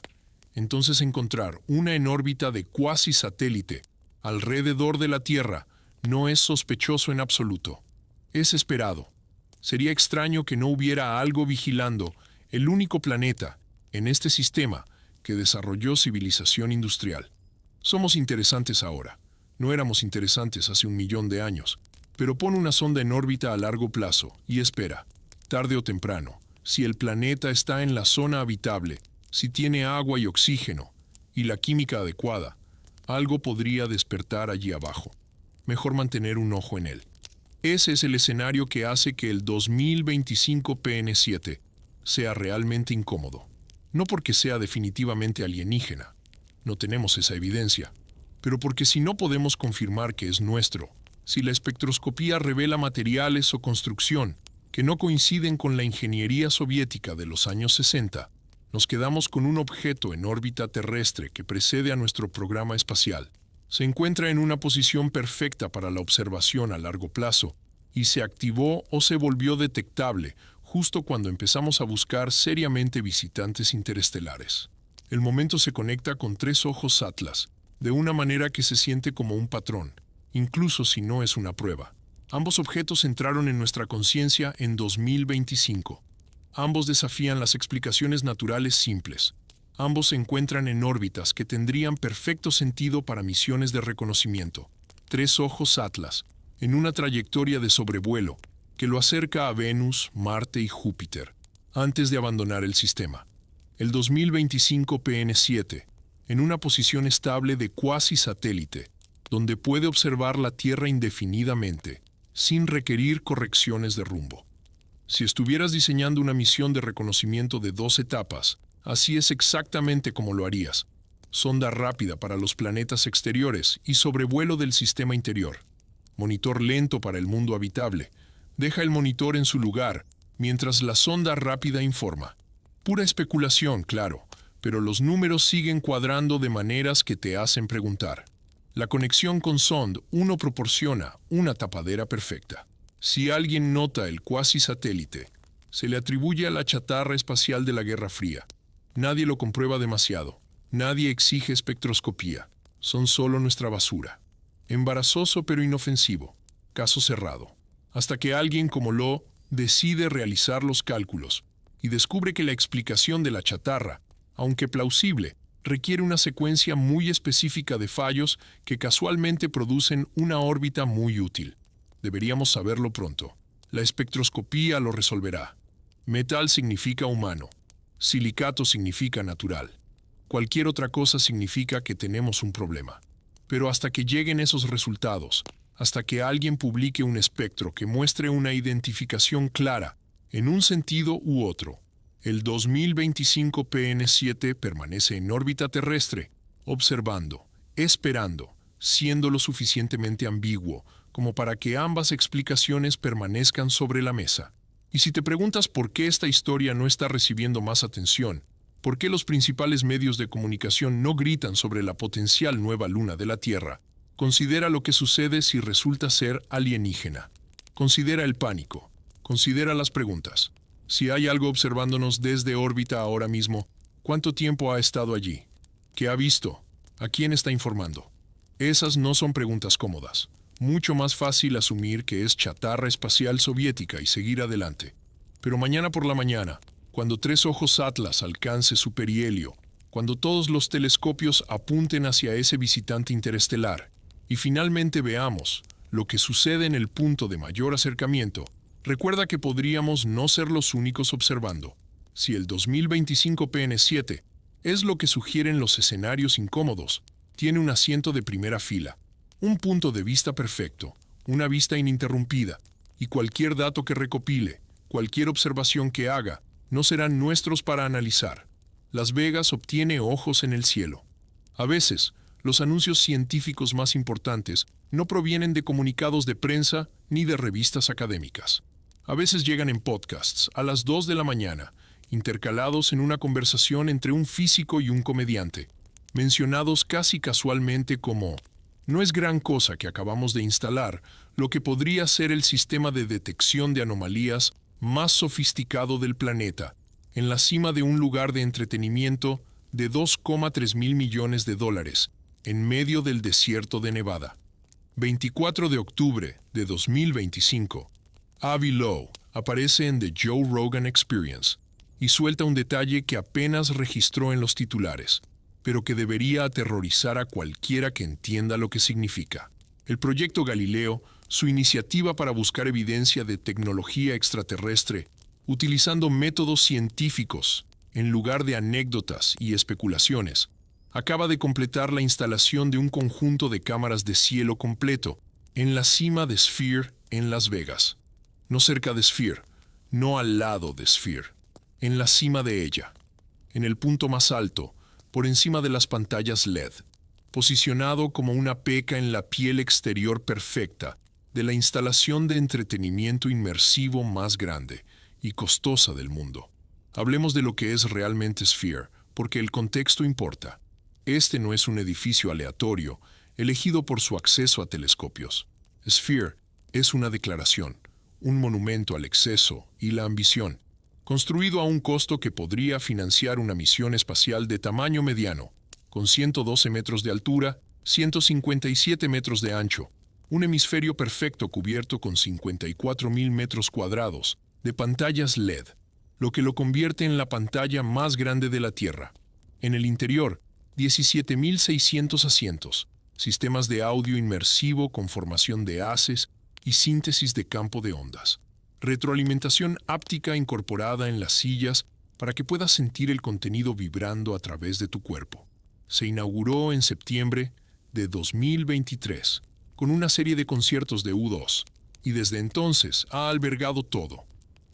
entonces encontrar una en órbita de cuasi satélite alrededor de la Tierra no es sospechoso en absoluto. Es esperado. Sería extraño que no hubiera algo vigilando el único planeta en este sistema que desarrolló civilización industrial. Somos interesantes ahora. No éramos interesantes hace 1.000.000 de años. Pero pon una sonda en órbita a largo plazo y espera. Tarde o temprano, si el planeta está en la zona habitable, si tiene agua y oxígeno y la química adecuada, algo podría despertar allí abajo. Mejor mantener un ojo en él. Ese es el escenario que hace que el 2025 PN7 sea realmente incómodo. No porque sea definitivamente alienígena, no tenemos esa evidencia, pero porque si no podemos confirmar que es nuestro, si la espectroscopía revela materiales o construcción que no coinciden con la ingeniería soviética de los años 60, nos quedamos con un objeto en órbita terrestre que precede a nuestro programa espacial. Se encuentra en una posición perfecta para la observación a largo plazo y se activó o se volvió detectable justo cuando empezamos a buscar seriamente visitantes interestelares. El momento se conecta con 3 ojos Atlas, de una manera que se siente como un patrón, incluso si no es una prueba. Ambos objetos entraron en nuestra conciencia en 2025. Ambos desafían las explicaciones naturales simples. Ambos se encuentran en órbitas que tendrían perfecto sentido para misiones de reconocimiento. 3 ojos Atlas, en una trayectoria de sobrevuelo que lo acerca a Venus, Marte y Júpiter, antes de abandonar el sistema. El 2025 PN7, en una posición estable de cuasi satélite, donde puede observar la Tierra indefinidamente, sin requerir correcciones de rumbo. Si estuvieras diseñando una misión de reconocimiento de 2 etapas, así es exactamente como lo harías. Sonda rápida para los planetas exteriores y sobrevuelo del sistema interior. Monitor lento para el mundo habitable. Deja el monitor en su lugar, mientras la sonda rápida informa. Pura especulación, claro, pero los números siguen cuadrando de maneras que te hacen preguntar. La conexión con SOND 1 proporciona una tapadera perfecta. Si alguien nota el cuasi satélite, se le atribuye a la chatarra espacial de la Guerra Fría. Nadie lo comprueba demasiado. Nadie exige espectroscopía. Son solo nuestra basura. Embarazoso pero inofensivo. Caso cerrado. Hasta que alguien como Lo decide realizar los cálculos y descubre que la explicación de la chatarra, aunque plausible, requiere una secuencia muy específica de fallos que casualmente producen una órbita muy útil. Deberíamos saberlo pronto. La espectroscopía lo resolverá. Metal significa humano. Silicato significa natural. Cualquier otra cosa significa que tenemos un problema. Pero hasta que lleguen esos resultados, hasta que alguien publique un espectro que muestre una identificación clara, en un sentido u otro, el 2025 PN7 permanece en órbita terrestre, observando, esperando, siendo lo suficientemente ambiguo como para que ambas explicaciones permanezcan sobre la mesa. Y si te preguntas por qué esta historia no está recibiendo más atención, por qué los principales medios de comunicación no gritan sobre la potencial nueva luna de la Tierra, considera lo que sucede si resulta ser alienígena. Considera el pánico. Considera las preguntas. Si hay algo observándonos desde órbita ahora mismo, ¿cuánto tiempo ha estado allí? ¿Qué ha visto? ¿A quién está informando? Esas no son preguntas cómodas. Mucho más fácil asumir que es chatarra espacial soviética y seguir adelante. Pero mañana por la mañana, cuando 3 ojos Atlas alcance su perihelio, cuando todos los telescopios apunten hacia ese visitante interestelar y finalmente veamos lo que sucede en el punto de mayor acercamiento, recuerda que podríamos no ser los únicos observando. Si el 2025 PN7 es lo que sugieren los escenarios incómodos, tiene un asiento de primera fila, un punto de vista perfecto, una vista ininterrumpida, y cualquier dato que recopile, cualquier observación que haga, no serán nuestros para analizar. Las Vegas obtiene ojos en el cielo. A veces, los anuncios científicos más importantes no provienen de comunicados de prensa ni de revistas académicas. A veces llegan en podcasts a las 2 de la mañana intercalados en una conversación entre un físico y un comediante, mencionados casi casualmente como «No es gran cosa que acabamos de instalar, lo que podría ser el sistema de detección de anomalías más sofisticado del planeta, en la cima de un lugar de entretenimiento de 2,3 mil millones de dólares, en medio del desierto de Nevada». 24 de octubre de 2025, Avi Lowe aparece en The Joe Rogan Experience y suelta un detalle que apenas registró en los titulares, pero que debería aterrorizar a cualquiera que entienda lo que significa. El proyecto Galileo, su iniciativa para buscar evidencia de tecnología extraterrestre, utilizando métodos científicos en lugar de anécdotas y especulaciones, acaba de completar la instalación de un conjunto de cámaras de cielo completo en la cima de Sphere en Las Vegas. No cerca de Sphere, no al lado de Sphere, en la cima de ella, en el punto más alto, por encima de las pantallas LED, posicionado como una peca en la piel exterior perfecta de la instalación de entretenimiento inmersivo más grande y costosa del mundo. Hablemos de lo que es realmente Sphere, porque el contexto importa. Este no es un edificio aleatorio, elegido por su acceso a telescopios. Sphere es una declaración, un monumento al exceso y la ambición, construido a un costo que podría financiar una misión espacial de tamaño mediano, con 112 metros de altura, 157 metros de ancho, un hemisferio perfecto cubierto con 54.000 metros cuadrados de pantallas LED, lo que lo convierte en la pantalla más grande de la Tierra. En el interior, 17.600 asientos, sistemas de audio inmersivo con formación de haces y síntesis de campo de ondas, retroalimentación áptica incorporada en las sillas para que puedas sentir el contenido vibrando a través de tu cuerpo. Se inauguró en septiembre de 2023 con una serie de conciertos de U2 y desde entonces ha albergado todo,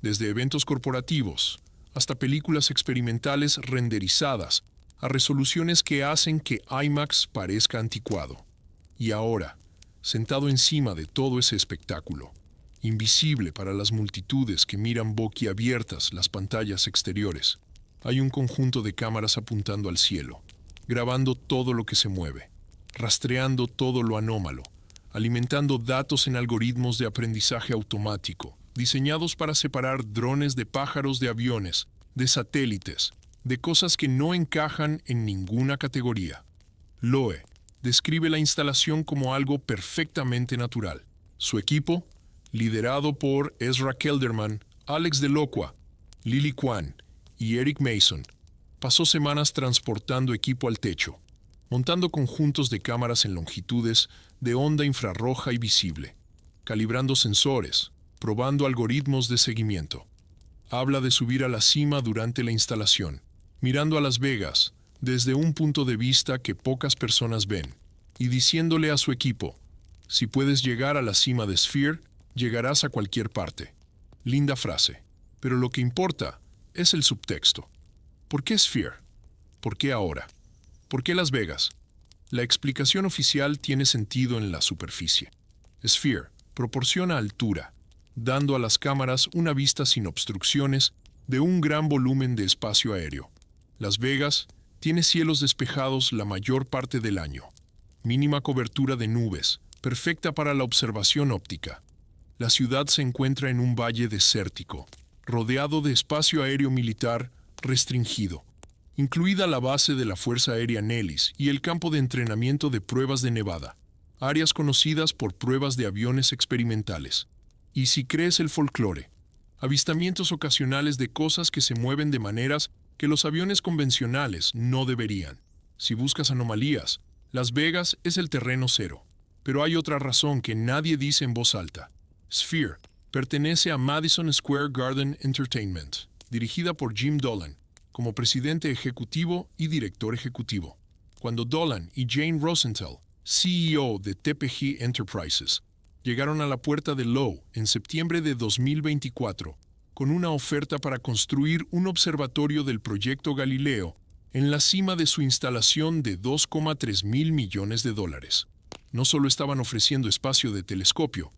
desde eventos corporativos hasta películas experimentales renderizadas a resoluciones que hacen que IMAX parezca anticuado. Y ahora, sentado encima de todo ese espectáculo, invisible para las multitudes que miran boquiabiertas las pantallas exteriores, hay un conjunto de cámaras apuntando al cielo, grabando todo lo que se mueve, rastreando todo lo anómalo, alimentando datos en algoritmos de aprendizaje automático, diseñados para separar drones de pájaros de aviones, de satélites, de cosas que no encajan en ninguna categoría. Lowe describe la instalación como algo perfectamente natural. Su equipo, liderado por Ezra Kelderman, Alex Delocqua, Lily Kwan y Eric Mason, pasó semanas transportando equipo al techo, montando conjuntos de cámaras en longitudes de onda infrarroja y visible, calibrando sensores, probando algoritmos de seguimiento. Habla de subir a la cima durante la instalación, mirando a Las Vegas desde un punto de vista que pocas personas ven, y diciéndole a su equipo, si puedes llegar a la cima de Sphere, llegarás a cualquier parte. Linda frase, pero lo que importa es el subtexto. ¿Por qué Sphere? ¿Por qué ahora? ¿Por qué Las Vegas? La explicación oficial tiene sentido en la superficie. Sphere proporciona altura, dando a las cámaras una vista sin obstrucciones de un gran volumen de espacio aéreo. Las Vegas tiene cielos despejados la mayor parte del año, mínima cobertura de nubes, perfecta para la observación óptica. La ciudad se encuentra en un valle desértico, rodeado de espacio aéreo militar restringido, incluida la base de la Fuerza Aérea Nellis y el campo de entrenamiento de pruebas de Nevada, áreas conocidas por pruebas de aviones experimentales. Y si crees el folclore, avistamientos ocasionales de cosas que se mueven de maneras que los aviones convencionales no deberían. Si buscas anomalías, Las Vegas es el terreno cero. Pero hay otra razón que nadie dice en voz alta. Sphere pertenece a Madison Square Garden Entertainment, dirigida por Jim Dolan, como presidente ejecutivo y director ejecutivo. Cuando Dolan y Jane Rosenthal, CEO de TPG Enterprises, llegaron a la puerta de Lowe en septiembre de 2024 con una oferta para construir un observatorio del proyecto Galileo en la cima de su instalación de 2,3 mil millones de dólares. No solo estaban ofreciendo espacio de telescopio,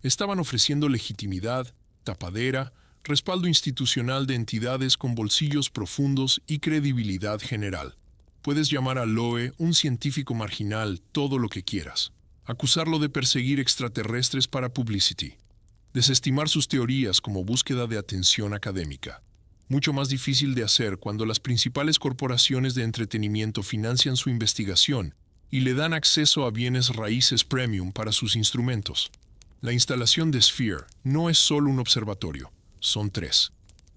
estaban ofreciendo legitimidad, tapadera, Respaldo institucional de entidades con bolsillos profundos y credibilidad general. Puedes llamar a Loe un científico marginal todo lo que quieras. Acusarlo de perseguir extraterrestres para publicity. Desestimar sus teorías como búsqueda de atención académica. Mucho más difícil de hacer cuando las principales corporaciones de entretenimiento financian su investigación y le dan acceso a bienes raíces premium para sus instrumentos. La instalación de Sphere no es solo un observatorio, son tres.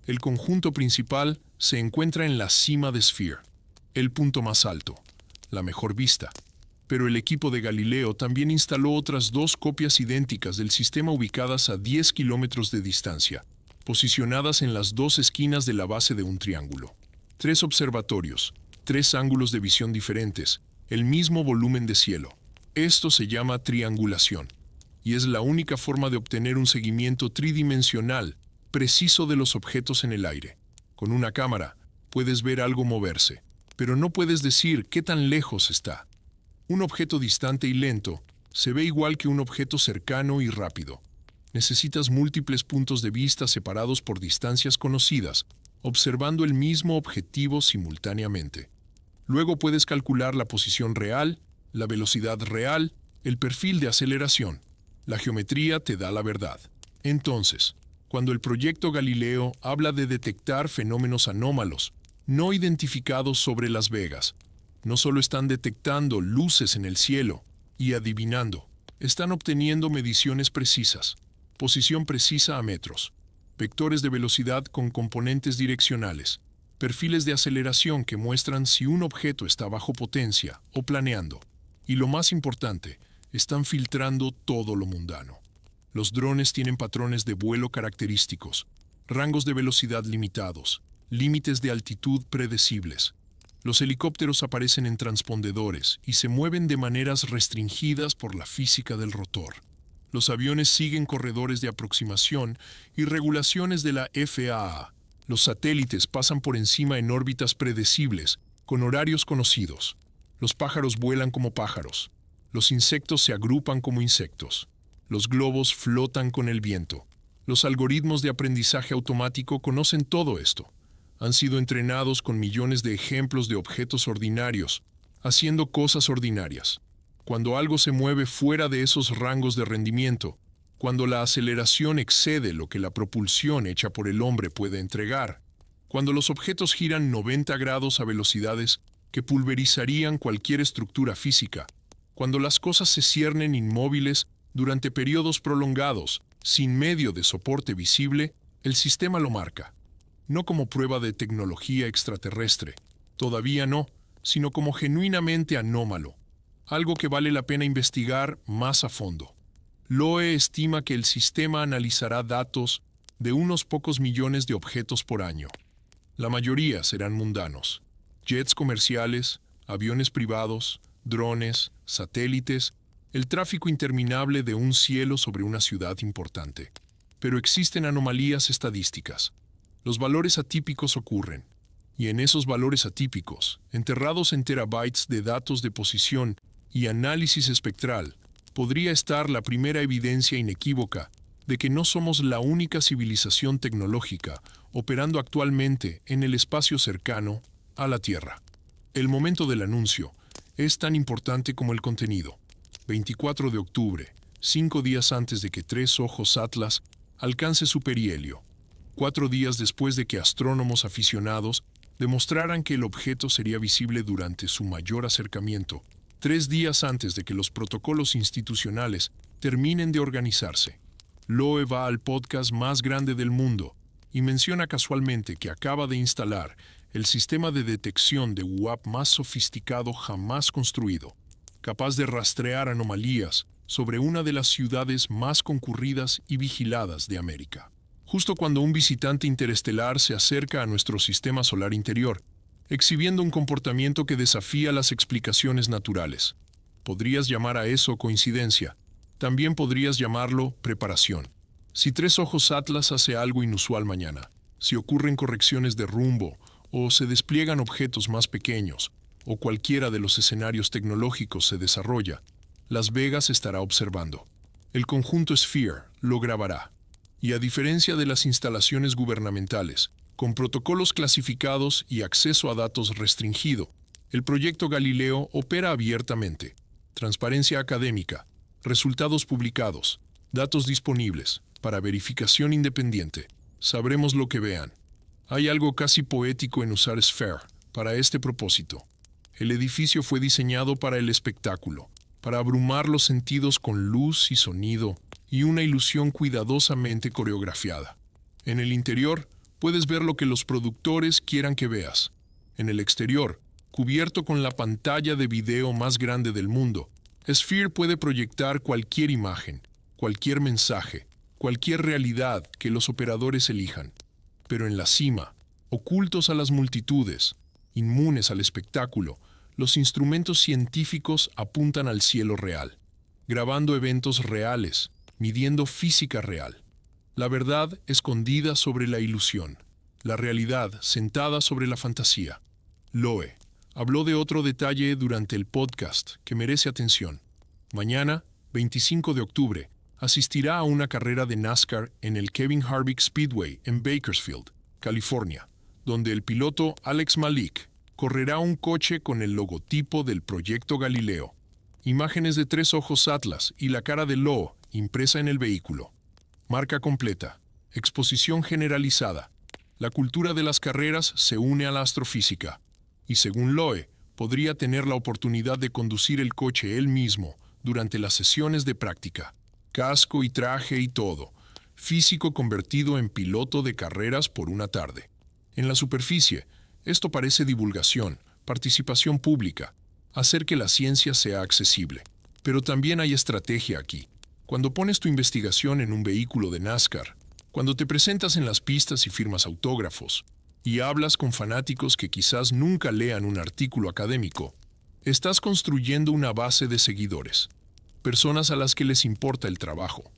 El conjunto principal se encuentra en la cima de Sphere, el punto más alto, la mejor vista. Pero el equipo de Galileo también instaló otras dos copias idénticas del sistema ubicadas a 10 kilómetros de distancia, posicionadas en las dos esquinas de la base de un triángulo. Tres observatorios, tres ángulos de visión diferentes, el mismo volumen de cielo. Esto se llama triangulación, y es la única forma de obtener un seguimiento tridimensional preciso de los objetos en el aire. Con una cámara puedes ver algo moverse, pero no puedes decir qué tan lejos está. Un objeto distante y lento se ve igual que un objeto cercano y rápido. Necesitas múltiples puntos de vista separados por distancias conocidas, observando el mismo objetivo simultáneamente. Luego puedes calcular la posición real, la velocidad real, el perfil de aceleración. La geometría te da la verdad. Entonces, cuando el proyecto Galileo habla de detectar fenómenos anómalos, no identificados sobre Las Vegas, no solo están detectando luces en el cielo y adivinando, están obteniendo mediciones precisas, posición precisa a metros, vectores de velocidad con componentes direccionales, perfiles de aceleración que muestran si un objeto está bajo potencia o planeando. Y lo más importante, están filtrando todo lo mundano. Los drones tienen patrones de vuelo característicos, rangos de velocidad limitados, límites de altitud predecibles. Los helicópteros aparecen en transpondedores y se mueven de maneras restringidas por la física del rotor. Los aviones siguen corredores de aproximación y regulaciones de la FAA. Los satélites pasan por encima en órbitas predecibles, con horarios conocidos. Los pájaros vuelan como pájaros. Los insectos se agrupan como insectos. Los globos flotan con el viento. Los algoritmos de aprendizaje automático conocen todo esto. Han sido entrenados con millones de ejemplos de objetos ordinarios, haciendo cosas ordinarias. Cuando algo se mueve fuera de esos rangos de rendimiento, cuando la aceleración excede lo que la propulsión hecha por el hombre puede entregar, cuando los objetos giran 90 grados a velocidades que pulverizarían cualquier estructura física, cuando las cosas se ciernen inmóviles durante periodos prolongados, sin medio de soporte visible, el sistema lo marca. No como prueba de tecnología extraterrestre, todavía no, sino como genuinamente anómalo, algo que vale la pena investigar más a fondo. Loe estima que el sistema analizará datos de unos pocos millones de objetos por año. La mayoría serán mundanos. Jets comerciales, aviones privados, drones, satélites, el tráfico interminable de un cielo sobre una ciudad importante. Pero existen anomalías estadísticas. Los valores atípicos ocurren, y en esos valores atípicos, enterrados en terabytes de datos de posición y análisis espectral, podría estar la primera evidencia inequívoca de que no somos la única civilización tecnológica operando actualmente en el espacio cercano a la Tierra. El momento del anuncio es tan importante como el contenido. 24 de octubre, 5 días antes de que Tres Ojos Atlas alcance su perihelio. 4 días después de que astrónomos aficionados demostraran que el objeto sería visible durante su mayor acercamiento, 3 días antes de que los protocolos institucionales terminen de organizarse. Loe va al podcast más grande del mundo y menciona casualmente que acaba de instalar el sistema de detección de UAP más sofisticado jamás construido, capaz de rastrear anomalías sobre una de las ciudades más concurridas y vigiladas de América. Justo cuando un visitante interestelar se acerca a nuestro sistema solar interior, exhibiendo un comportamiento que desafía las explicaciones naturales. Podrías llamar a eso coincidencia. También podrías llamarlo preparación. Si Tres Ojos Atlas hace algo inusual mañana, si ocurren correcciones de rumbo o se despliegan objetos más pequeños, o cualquiera de los escenarios tecnológicos se desarrolla, Las Vegas estará observando. El conjunto Sphere lo grabará. Y a diferencia de las instalaciones gubernamentales, con protocolos clasificados y acceso a datos restringido, el proyecto Galileo opera abiertamente. Transparencia académica, resultados publicados, datos disponibles, para verificación independiente. Sabremos lo que vean. Hay algo casi poético en usar Sphere para este propósito. El edificio fue diseñado para el espectáculo, para abrumar los sentidos con luz y sonido y una ilusión cuidadosamente coreografiada. En el interior, puedes ver lo que los productores quieran que veas. En el exterior, cubierto con la pantalla de video más grande del mundo, Sphere puede proyectar cualquier imagen, cualquier mensaje, cualquier realidad que los operadores elijan. Pero en la cima, ocultos a las multitudes, inmunes al espectáculo, los instrumentos científicos apuntan al cielo real, grabando eventos reales, midiendo física real. La verdad escondida sobre la ilusión, la realidad sentada sobre la fantasía. Loe habló de otro detalle durante el podcast que merece atención. Mañana, 25 de octubre, asistirá a una carrera de NASCAR en el Kevin Harvick Speedway en Bakersfield, California, donde el piloto Alex Malik correrá un coche con el logotipo del proyecto Galileo, imágenes de 3 ojos Atlas y la cara de Loe impresa en el vehículo. Marca completa, exposición generalizada. La cultura de las carreras se une a la astrofísica, y según Loe, podría tener la oportunidad de conducir el coche él mismo durante las sesiones de práctica. Casco y traje y todo, físico convertido en piloto de carreras por una tarde. En la superficie, esto parece divulgación, participación pública, hacer que la ciencia sea accesible. Pero también hay estrategia aquí. Cuando pones tu investigación en un vehículo de NASCAR, cuando te presentas en las pistas y firmas autógrafos, y hablas con fanáticos que quizás nunca lean un artículo académico, estás construyendo una base de seguidores. Personas a las que les importa el trabajo.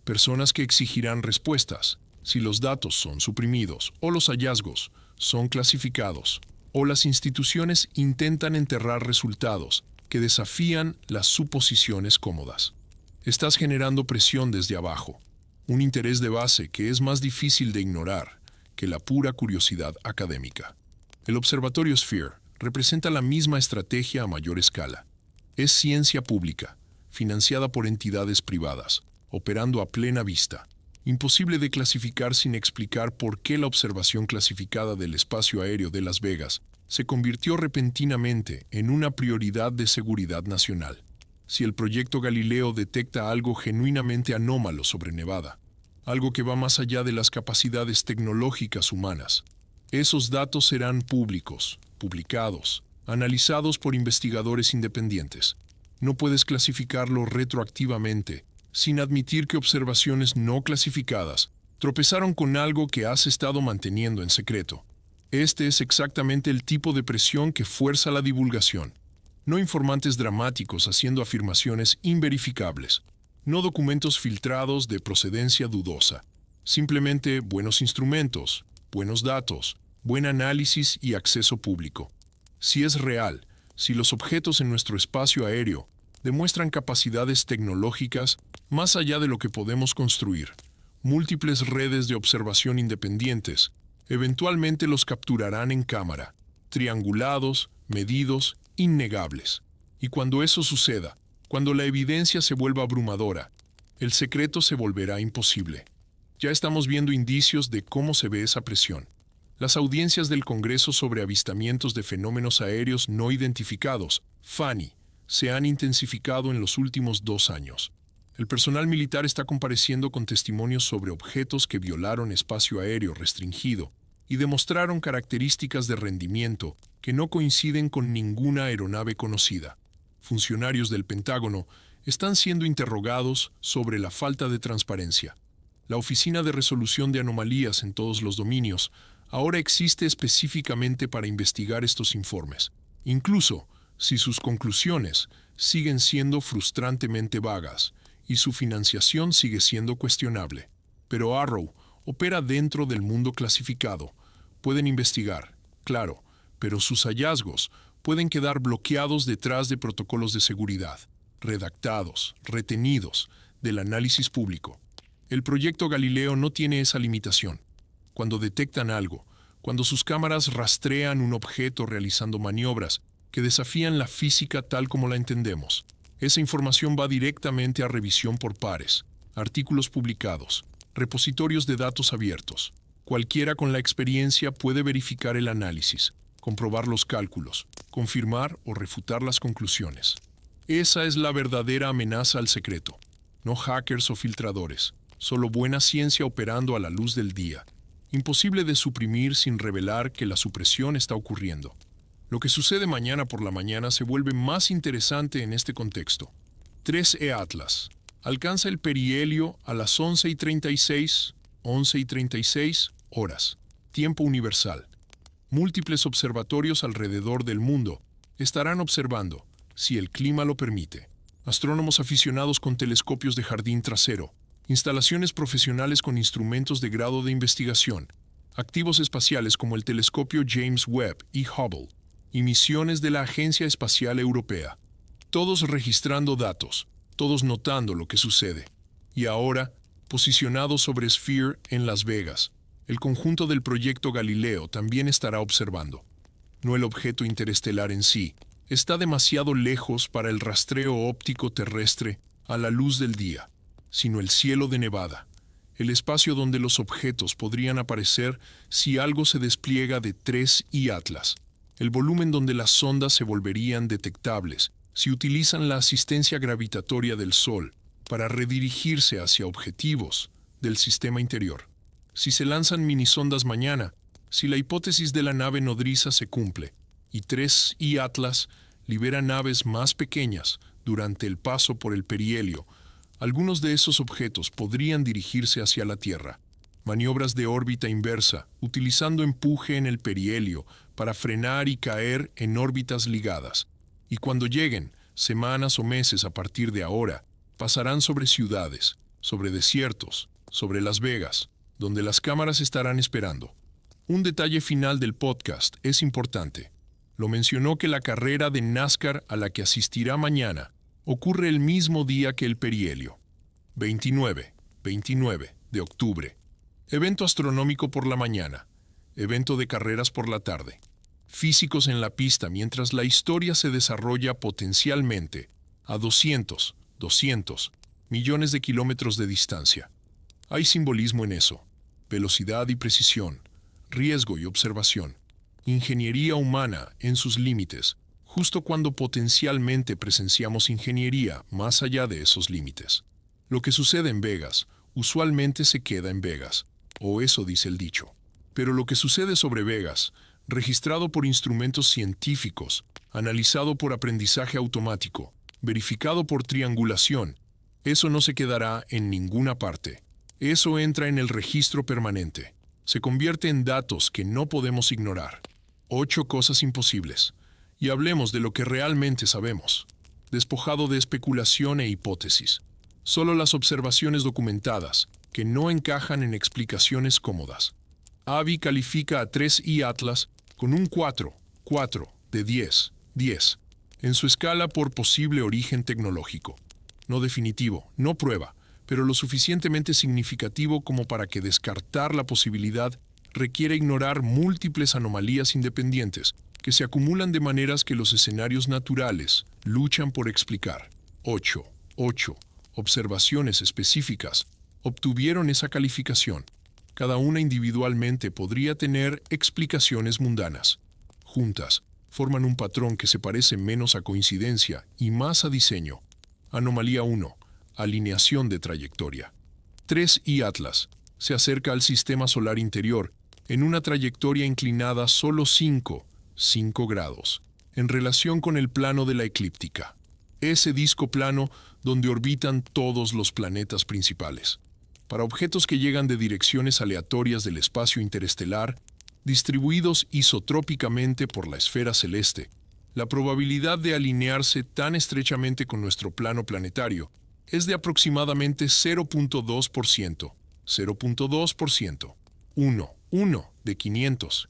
Personas que exigirán respuestas si los datos son suprimidos o los hallazgos son clasificados o las instituciones intentan enterrar resultados que desafían las suposiciones cómodas. Estás generando presión desde abajo, un interés de base que es más difícil de ignorar que la pura curiosidad académica. El Observatorio Sphere representa la misma estrategia a mayor escala. Es ciencia pública, financiada por entidades privadas, operando a plena vista. Imposible de clasificar sin explicar por qué la observación clasificada del espacio aéreo de Las Vegas se convirtió repentinamente en una prioridad de seguridad nacional. Si el proyecto Galileo detecta algo genuinamente anómalo sobre Nevada, algo que va más allá de las capacidades tecnológicas humanas, esos datos serán públicos, publicados, analizados por investigadores independientes. No puedes clasificarlo retroactivamente, sin admitir que observaciones no clasificadas tropezaron con algo que has estado manteniendo en secreto. Este es exactamente el tipo de presión que fuerza la divulgación. No informantes dramáticos haciendo afirmaciones inverificables, no documentos filtrados de procedencia dudosa, simplemente buenos instrumentos, buenos datos, buen análisis y acceso público. Si es real, si los objetos en nuestro espacio aéreo demuestran capacidades tecnológicas más allá de lo que podemos construir, múltiples redes de observación independientes, eventualmente los capturarán en cámara, triangulados, medidos, innegables. Y cuando eso suceda, cuando la evidencia se vuelva abrumadora, el secreto se volverá imposible. Ya estamos viendo indicios de cómo se ve esa presión. Las audiencias del Congreso sobre avistamientos de fenómenos aéreos no identificados, FANI, se han intensificado en los últimos 2 años. El personal militar está compareciendo con testimonios sobre objetos que violaron espacio aéreo restringido y demostraron características de rendimiento que no coinciden con ninguna aeronave conocida. Funcionarios del Pentágono están siendo interrogados sobre la falta de transparencia. La Oficina de Resolución de Anomalías en todos los dominios ahora existe específicamente para investigar estos informes, incluso si sus conclusiones siguen siendo frustrantemente vagas y su financiación sigue siendo cuestionable. Pero Arrow opera dentro del mundo clasificado. Pueden investigar, claro, pero sus hallazgos pueden quedar bloqueados detrás de protocolos de seguridad, redactados, retenidos del análisis público. El proyecto Galileo no tiene esa limitación. Cuando detectan algo, cuando sus cámaras rastrean un objeto realizando maniobras que desafían la física tal como la entendemos, esa información va directamente a revisión por pares, artículos publicados, repositorios de datos abiertos. Cualquiera con la experiencia puede verificar el análisis, comprobar los cálculos, confirmar o refutar las conclusiones. Esa es la verdadera amenaza al secreto. No hackers o filtradores, solo buena ciencia operando a la luz del día. Imposible de suprimir sin revelar que la supresión está ocurriendo. Lo que sucede mañana por la mañana se vuelve más interesante en este contexto. 3E Atlas alcanza el perihelio a las 11:36 horas, tiempo universal. Múltiples observatorios alrededor del mundo estarán observando, si el clima lo permite. Astrónomos aficionados con telescopios de jardín trasero, instalaciones profesionales con instrumentos de grado de investigación, activos espaciales como el telescopio James Webb y Hubble, y misiones de la Agencia Espacial Europea. Todos registrando datos, todos notando lo que sucede. Y ahora, posicionados sobre Sphere en Las Vegas, el conjunto del proyecto Galileo también estará observando. No el objeto interestelar en sí, está demasiado lejos para el rastreo óptico terrestre a la luz del día, sino el cielo de Nevada, el espacio donde los objetos podrían aparecer si algo se despliega de 3I Atlas, el volumen donde las sondas se volverían detectables si utilizan la asistencia gravitatoria del Sol para redirigirse hacia objetivos del sistema interior. Si se lanzan minisondas mañana, si la hipótesis de la nave nodriza se cumple, y 3I Atlas libera naves más pequeñas durante el paso por el perihelio, algunos de esos objetos podrían dirigirse hacia la Tierra. Maniobras de órbita inversa, utilizando empuje en el perihelio para frenar y caer en órbitas ligadas. Y cuando lleguen, semanas o meses a partir de ahora, pasarán sobre ciudades, sobre desiertos, sobre Las Vegas, donde las cámaras estarán esperando. Un detalle final del podcast es importante. Lo mencionó que la carrera de NASCAR a la que asistirá mañana ocurre el mismo día que el perihelio. 29 de octubre. Evento astronómico por la mañana. Evento de carreras por la tarde. Físicos en la pista mientras la historia se desarrolla potencialmente a 200 millones de kilómetros de distancia. Hay simbolismo en eso. Velocidad y precisión. Riesgo y observación. Ingeniería humana en sus límites, justo cuando potencialmente presenciamos ingeniería más allá de esos límites. Lo que sucede en Vegas usualmente se queda en Vegas, o eso dice el dicho. Pero lo que sucede sobre Vegas, registrado por instrumentos científicos, analizado por aprendizaje automático, verificado por triangulación, eso no se quedará en ninguna parte. Eso entra en el registro permanente. Se convierte en datos que no podemos ignorar. 8 cosas imposibles. Y hablemos de lo que realmente sabemos. Despojado de especulación e hipótesis. Solo las observaciones documentadas, que no encajan en explicaciones cómodas. AVI califica a 3I Atlas con un 4 de 10, en su escala por posible origen tecnológico. No definitivo, no prueba, pero lo suficientemente significativo como para que descartar la posibilidad requiere ignorar múltiples anomalías independientes que se acumulan de maneras que los escenarios naturales luchan por explicar. 8 observaciones específicas obtuvieron esa calificación. Cada una individualmente podría tener explicaciones mundanas. Juntas, forman un patrón que se parece menos a coincidencia y más a diseño. Anomalía 1. Alineación de trayectoria. 3I Atlas se acerca al sistema solar interior en una trayectoria inclinada solo 5 grados, en relación con el plano de la eclíptica. Ese disco plano donde orbitan todos los planetas principales. Para objetos que llegan de direcciones aleatorias del espacio interestelar, distribuidos isotrópicamente por la esfera celeste, la probabilidad de alinearse tan estrechamente con nuestro plano planetario es de aproximadamente 0.2%. 0.2%. 1 de 500.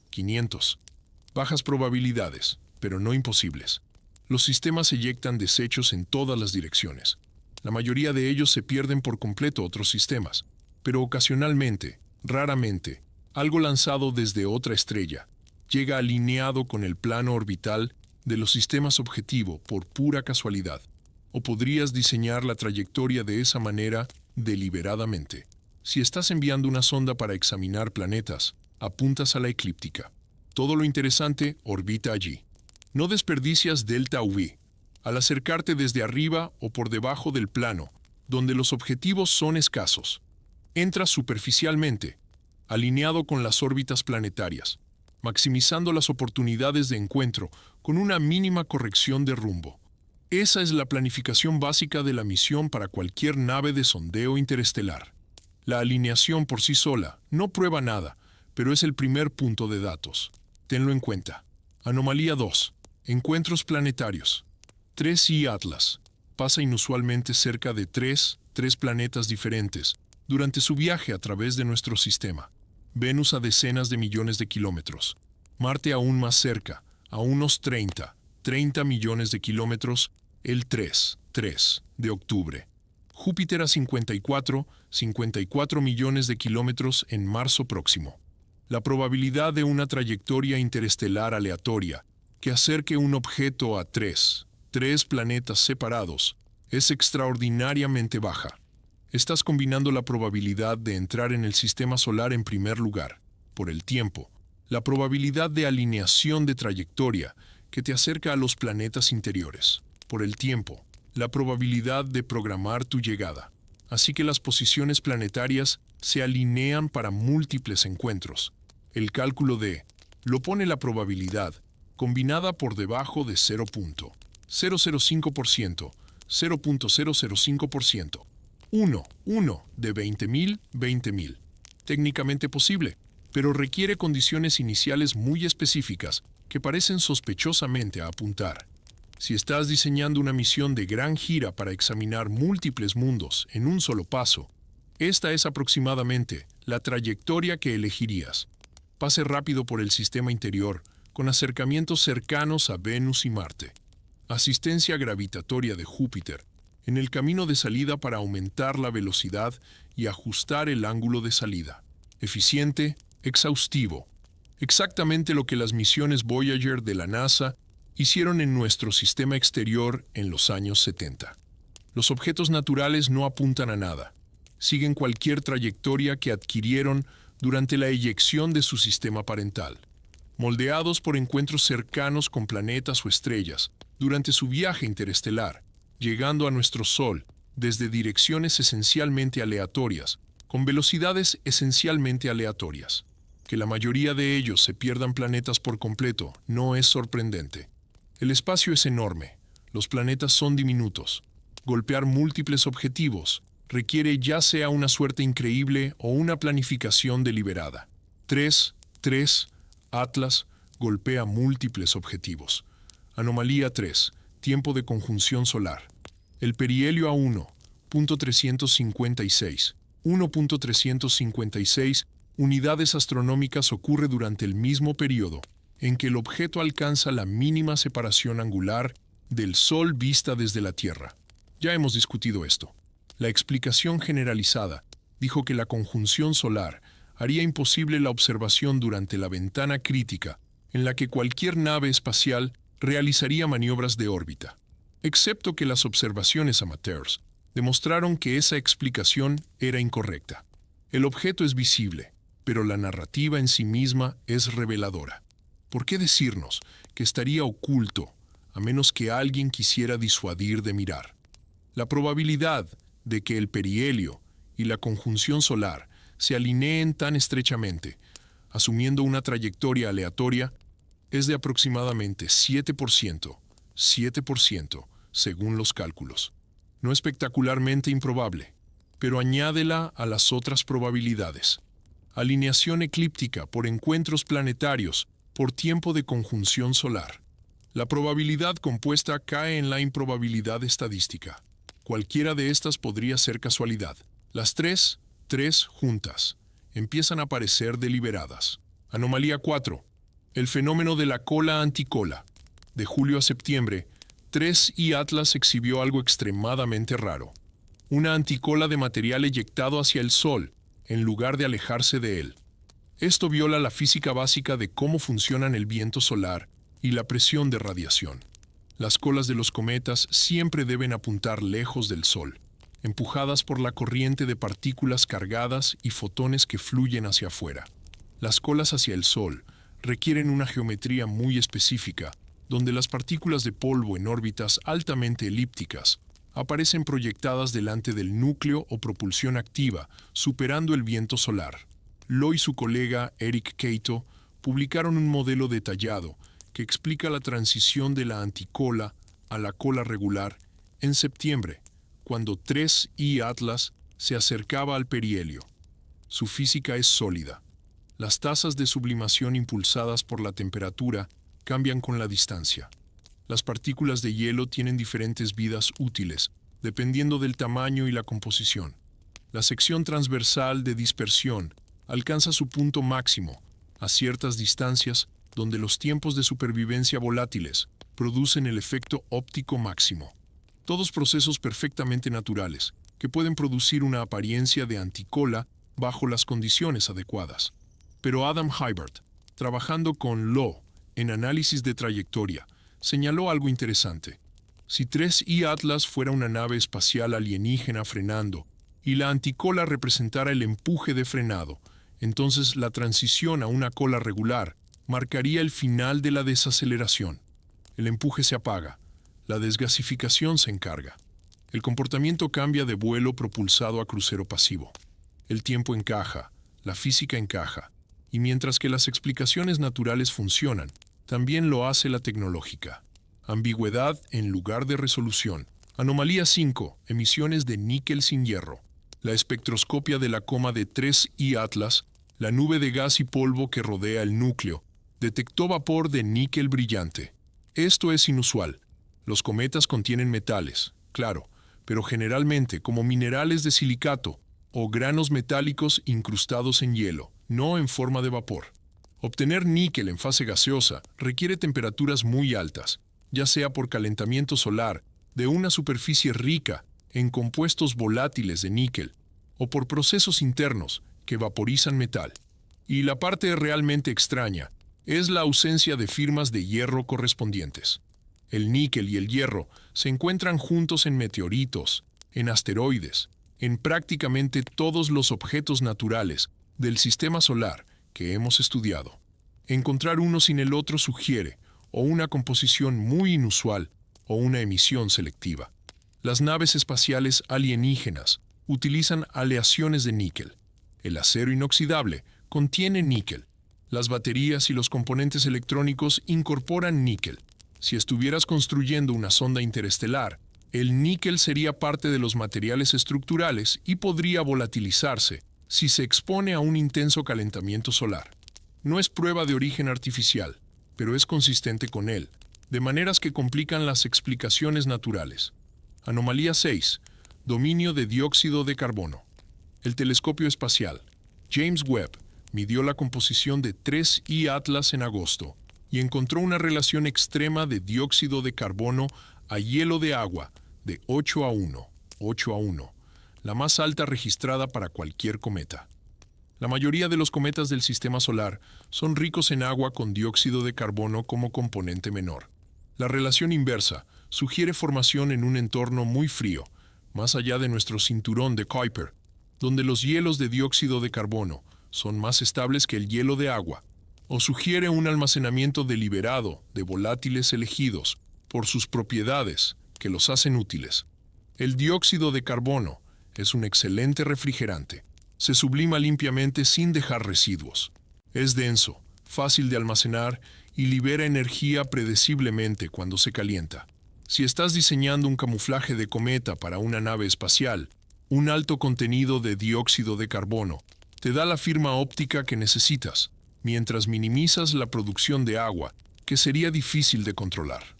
Bajas probabilidades, pero no imposibles. Los sistemas eyectan desechos en todas las direcciones. La mayoría de ellos se pierden por completo a otros sistemas. pero ocasionalmente, raramente, algo lanzado desde otra estrella llega alineado con el plano orbital de los sistemas objetivo por pura casualidad, o podrías diseñar la trayectoria de esa manera deliberadamente. Si estás enviando una sonda para examinar planetas, apuntas a la eclíptica. Todo lo interesante orbita allí. No desperdicias delta UV. Al acercarte desde arriba o por debajo del plano, donde los objetivos son escasos, entras superficialmente, alineado con las órbitas planetarias, maximizando las oportunidades de encuentro con una mínima corrección de rumbo. Esa es la planificación básica de la misión para cualquier nave de sondeo interestelar. La alineación por sí sola no prueba nada, pero es el primer punto de datos. Tenlo en cuenta. Anomalía 2. Encuentros planetarios. 3I Atlas pasa inusualmente cerca de tres planetas diferentes durante su viaje a través de nuestro sistema. Venus a decenas de millones de kilómetros. Marte aún más cerca, a unos 30 millones de kilómetros, el 3 de octubre. Júpiter a 54 millones de kilómetros en marzo próximo. La probabilidad de una trayectoria interestelar aleatoria que acerque un objeto a tres planetas separados es extraordinariamente baja. Estás combinando la probabilidad de entrar en el sistema solar en primer lugar, por el tiempo, la probabilidad de alineación de trayectoria que te acerca a los planetas interiores, por el tiempo, la probabilidad de programar tu llegada. Así que las posiciones planetarias se alinean para múltiples encuentros. El cálculo de lo pone la probabilidad combinada por debajo de 0.005%, 0.005%. 1 de 20.000. Técnicamente posible, pero requiere condiciones iniciales muy específicas que parecen sospechosamente a apuntar. Si estás diseñando una misión de gran gira para examinar múltiples mundos en un solo paso, esta es aproximadamente la trayectoria que elegirías. Pase rápido por el sistema interior, con acercamientos cercanos a Venus y Marte. Asistencia gravitatoria de Júpiter, en el camino de salida para aumentar la velocidad y ajustar el ángulo de salida. Eficiente, exhaustivo. Exactamente lo que las misiones Voyager de la NASA hicieron en nuestro sistema exterior en los años 70. Los objetos naturales no apuntan a nada. Siguen cualquier trayectoria que adquirieron durante la eyección de su sistema parental, moldeados por encuentros cercanos con planetas o estrellas durante su viaje interestelar, llegando a nuestro Sol desde direcciones esencialmente aleatorias, con velocidades esencialmente aleatorias. Que la mayoría de ellos se pierdan planetas por completo no es sorprendente. El espacio es enorme, los planetas son diminutos. Golpear múltiples objetivos requiere ya sea una suerte increíble o una planificación deliberada. 3. Atlas golpea múltiples objetivos. Anomalía 3. Tiempo de conjunción solar. El perihelio a 1.356 unidades astronómicas ocurre durante el mismo periodo en que el objeto alcanza la mínima separación angular del Sol vista desde la Tierra. Ya hemos discutido esto. La explicación generalizada dijo que la conjunción solar haría imposible la observación durante la ventana crítica en la que cualquier nave espacial realizaría maniobras de órbita, excepto que las observaciones amateurs demostraron que esa explicación era incorrecta. El objeto es visible, pero la narrativa en sí misma es reveladora. ¿Por qué decirnos que estaría oculto, a menos que alguien quisiera disuadir de mirar? La probabilidad de que el perihelio y la conjunción solar se alineen tan estrechamente, asumiendo una trayectoria aleatoria, es de aproximadamente 7%, según los cálculos. No espectacularmente improbable, pero añádela a las otras probabilidades. Alineación eclíptica por encuentros planetarios por tiempo de conjunción solar. La probabilidad compuesta cae en la improbabilidad estadística. Cualquiera de estas podría ser casualidad. Las tres juntas, empiezan a parecer deliberadas. Anomalía 4. El fenómeno de la cola anticola. De julio a septiembre, 3I Atlas exhibió algo extremadamente raro. Una anticola de material eyectado hacia el Sol, en lugar de alejarse de él. Esto viola la física básica de cómo funcionan el viento solar y la presión de radiación. Las colas de los cometas siempre deben apuntar lejos del Sol, empujadas por la corriente de partículas cargadas y fotones que fluyen hacia afuera. Las colas hacia el Sol requieren una geometría muy específica, donde las partículas de polvo en órbitas altamente elípticas aparecen proyectadas delante del núcleo o propulsión activa, superando el viento solar. Lowe y su colega Eric Kato publicaron un modelo detallado que explica la transición de la anticola a la cola regular en septiembre, cuando 3I Atlas se acercaba al perihelio. Su física es sólida. Las tasas de sublimación impulsadas por la temperatura cambian con la distancia. Las partículas de hielo tienen diferentes vidas útiles, dependiendo del tamaño y la composición. La sección transversal de dispersión alcanza su punto máximo a ciertas distancias donde los tiempos de supervivencia volátiles producen el efecto óptico máximo. Todos procesos perfectamente naturales que pueden producir una apariencia de anticola bajo las condiciones adecuadas. Pero Adam Hibbert, trabajando con Lowe en análisis de trayectoria, señaló algo interesante. Si 3I Atlas fuera una nave espacial alienígena frenando y la anticola representara el empuje de frenado, entonces la transición a una cola regular marcaría el final de la desaceleración. El empuje se apaga, la desgasificación se encarga. El comportamiento cambia de vuelo propulsado a crucero pasivo. El tiempo encaja, la física encaja, y mientras que las explicaciones naturales funcionan, también lo hace la tecnológica. Ambigüedad en lugar de resolución. Anomalía 5. Emisiones de níquel sin hierro. La espectroscopia de la coma de 3I Atlas, la nube de gas y polvo que rodea el núcleo, detectó vapor de níquel brillante. Esto es inusual. Los cometas contienen metales, claro, pero generalmente como minerales de silicato o granos metálicos incrustados en hielo, no en forma de vapor. Obtener níquel en fase gaseosa requiere temperaturas muy altas, ya sea por calentamiento solar de una superficie rica en compuestos volátiles de níquel o por procesos internos que vaporizan metal. Y la parte realmente extraña es la ausencia de firmas de hierro correspondientes. El níquel y el hierro se encuentran juntos en meteoritos, en asteroides, en prácticamente todos los objetos naturales del sistema solar que hemos estudiado. Encontrar uno sin el otro sugiere o una composición muy inusual o una emisión selectiva. Las naves espaciales alienígenas utilizan aleaciones de níquel. El acero inoxidable contiene níquel. Las baterías y los componentes electrónicos incorporan níquel. Si estuvieras construyendo una sonda interestelar, el níquel sería parte de los materiales estructurales y podría volatilizarse si se expone a un intenso calentamiento solar. No es prueba de origen artificial, pero es consistente con él, de maneras que complican las explicaciones naturales. Anomalía 6. Dominio de dióxido de carbono. El telescopio espacial James Webb midió la composición de 3I Atlas en agosto y encontró una relación extrema de dióxido de carbono a hielo de agua de 8:1, la más alta registrada para cualquier cometa. La mayoría de los cometas del sistema solar son ricos en agua con dióxido de carbono como componente menor. La relación inversa sugiere formación en un entorno muy frío, más allá de nuestro cinturón de Kuiper, donde los hielos de dióxido de carbono son más estables que el hielo de agua, o sugiere un almacenamiento deliberado de volátiles elegidos por sus propiedades que los hacen útiles. El dióxido de carbono es un excelente refrigerante. Se sublima limpiamente sin dejar residuos. Es denso, fácil de almacenar y libera energía predeciblemente cuando se calienta. Si estás diseñando un camuflaje de cometa para una nave espacial, un alto contenido de dióxido de carbono te da la firma óptica que necesitas, mientras minimizas la producción de agua, que sería difícil de controlar.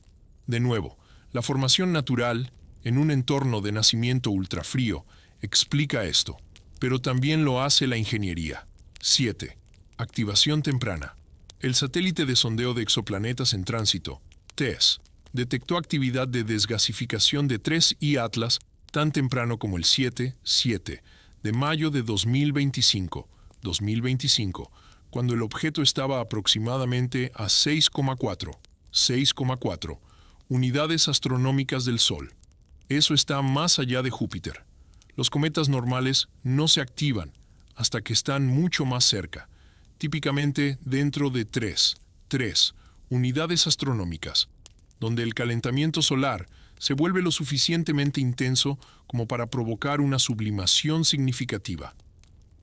De nuevo, la formación natural, en un entorno de nacimiento ultrafrío, explica esto, pero también lo hace la ingeniería. 7. Activación temprana. El satélite de sondeo de exoplanetas en tránsito, TESS, detectó actividad de desgasificación de 3I Atlas tan temprano como el 7-7 de mayo de 2025, cuando el objeto estaba aproximadamente a 6,4 unidades astronómicas del Sol. Eso está más allá de Júpiter. Los cometas normales no se activan hasta que están mucho más cerca, típicamente dentro de 3 unidades astronómicas, donde el calentamiento solar se vuelve lo suficientemente intenso como para provocar una sublimación significativa.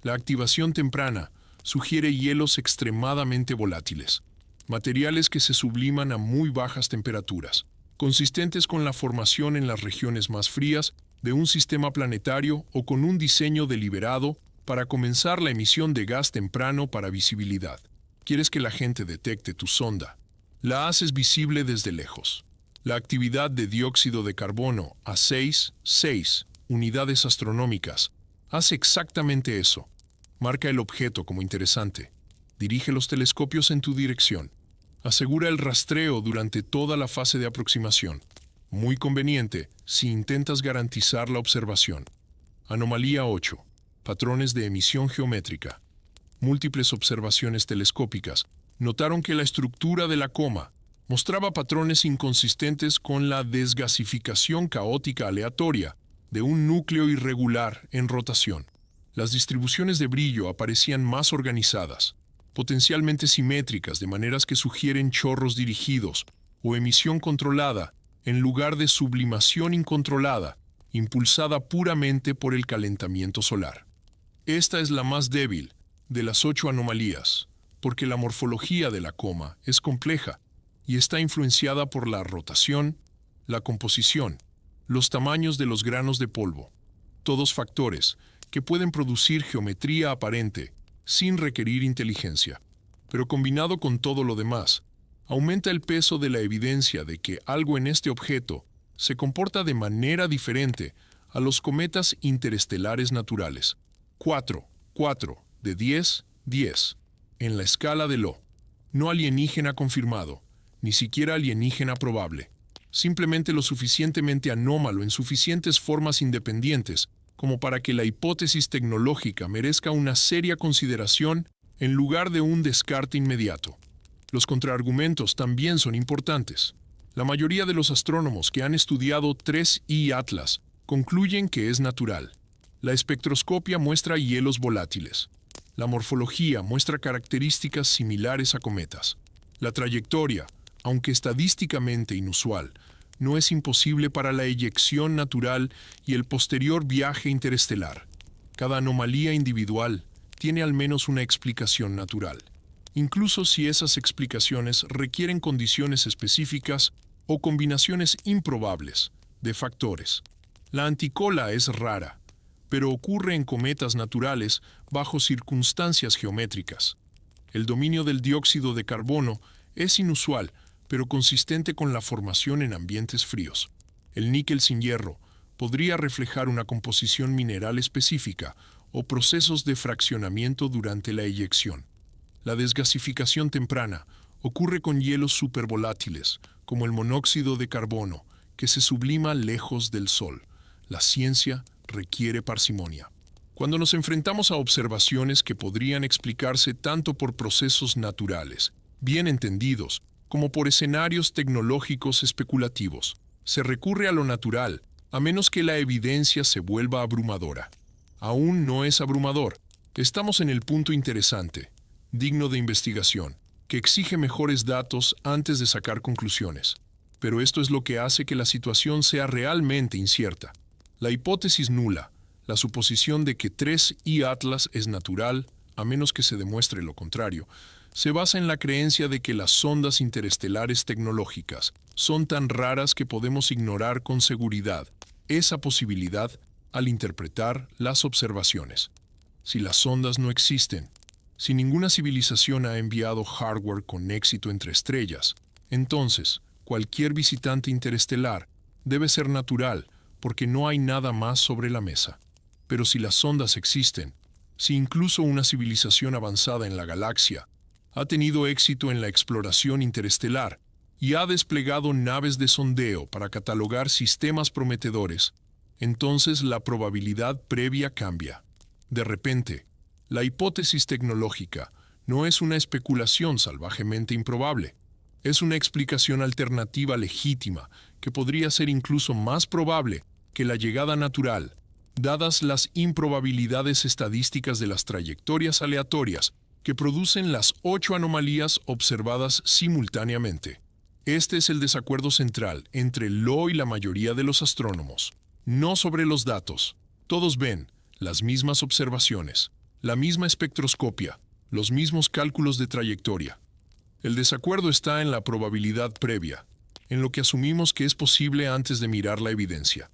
La activación temprana sugiere hielos extremadamente volátiles, materiales que se subliman a muy bajas temperaturas, consistentes con la formación en las regiones más frías de un sistema planetario o con un diseño deliberado para comenzar la emisión de gas temprano para visibilidad. ¿Quieres que la gente detecte tu sonda? La haces visible desde lejos. La actividad de dióxido de carbono a 6 unidades astronómicas hace exactamente eso. Marca el objeto como interesante. Dirige los telescopios en tu dirección. Asegura el rastreo durante toda la fase de aproximación. Muy conveniente si intentas garantizar la observación. Anomalía 8. Patrones de emisión geométrica. Múltiples observaciones telescópicas notaron que la estructura de la coma mostraba patrones inconsistentes con la desgasificación caótica aleatoria de un núcleo irregular en rotación. Las distribuciones de brillo aparecían más organizadas, potencialmente simétricas, de maneras que sugieren chorros dirigidos o emisión controlada en lugar de sublimación incontrolada, impulsada puramente por el calentamiento solar. Esta es la más débil de las 8 anomalías, porque la morfología de la coma es compleja y está influenciada por la rotación, la composición, los tamaños de los granos de polvo, todos factores que pueden producir geometría aparente sin requerir inteligencia. Pero combinado con todo lo demás, aumenta el peso de la evidencia de que algo en este objeto se comporta de manera diferente a los cometas interestelares naturales. 4 de 10, en la escala de Lo. No alienígena confirmado, ni siquiera alienígena probable. Simplemente lo suficientemente anómalo en suficientes formas independientes como para que la hipótesis tecnológica merezca una seria consideración en lugar de un descarte inmediato. Los contraargumentos también son importantes. La mayoría de los astrónomos que han estudiado 3I Atlas concluyen que es natural. La espectroscopia muestra hielos volátiles. La morfología muestra características similares a cometas. La trayectoria, aunque estadísticamente inusual, no es imposible para la eyección natural y el posterior viaje interestelar. Cada anomalía individual tiene al menos una explicación natural, incluso si esas explicaciones requieren condiciones específicas o combinaciones improbables de factores. La anticola es rara, pero ocurre en cometas naturales bajo circunstancias geométricas. El dominio del dióxido de carbono es inusual, pero consistente con la formación en ambientes fríos. El níquel sin hierro podría reflejar una composición mineral específica o procesos de fraccionamiento durante la eyección. La desgasificación temprana ocurre con hielos supervolátiles, como el monóxido de carbono, que se sublima lejos del Sol. La ciencia requiere parsimonia. Cuando nos enfrentamos a observaciones que podrían explicarse tanto por procesos naturales, bien entendidos, como por escenarios tecnológicos especulativos, se recurre a lo natural, a menos que la evidencia se vuelva abrumadora. Aún no es abrumador. Estamos en el punto interesante, digno de investigación, que exige mejores datos antes de sacar conclusiones. Pero esto es lo que hace que la situación sea realmente incierta. La hipótesis nula, la suposición de que 3I Atlas es natural, a menos que se demuestre lo contrario, se basa en la creencia de que las sondas interestelares tecnológicas son tan raras que podemos ignorar con seguridad esa posibilidad al interpretar las observaciones. Si las sondas no existen, si ninguna civilización ha enviado hardware con éxito entre estrellas, entonces cualquier visitante interestelar debe ser natural porque no hay nada más sobre la mesa. Pero si las sondas existen, si incluso una civilización avanzada en la galaxia ha tenido éxito en la exploración interestelar y ha desplegado naves de sondeo para catalogar sistemas prometedores, entonces la probabilidad previa cambia. De repente, la hipótesis tecnológica no es una especulación salvajemente improbable. Es una explicación alternativa legítima que podría ser incluso más probable que la llegada natural, dadas las improbabilidades estadísticas de las trayectorias aleatorias que producen las 8 anomalías observadas simultáneamente. Este es el desacuerdo central entre Lo y la mayoría de los astrónomos. No sobre los datos. Todos ven las mismas observaciones, la misma espectroscopia, los mismos cálculos de trayectoria. El desacuerdo está en la probabilidad previa, en lo que asumimos que es posible antes de mirar la evidencia.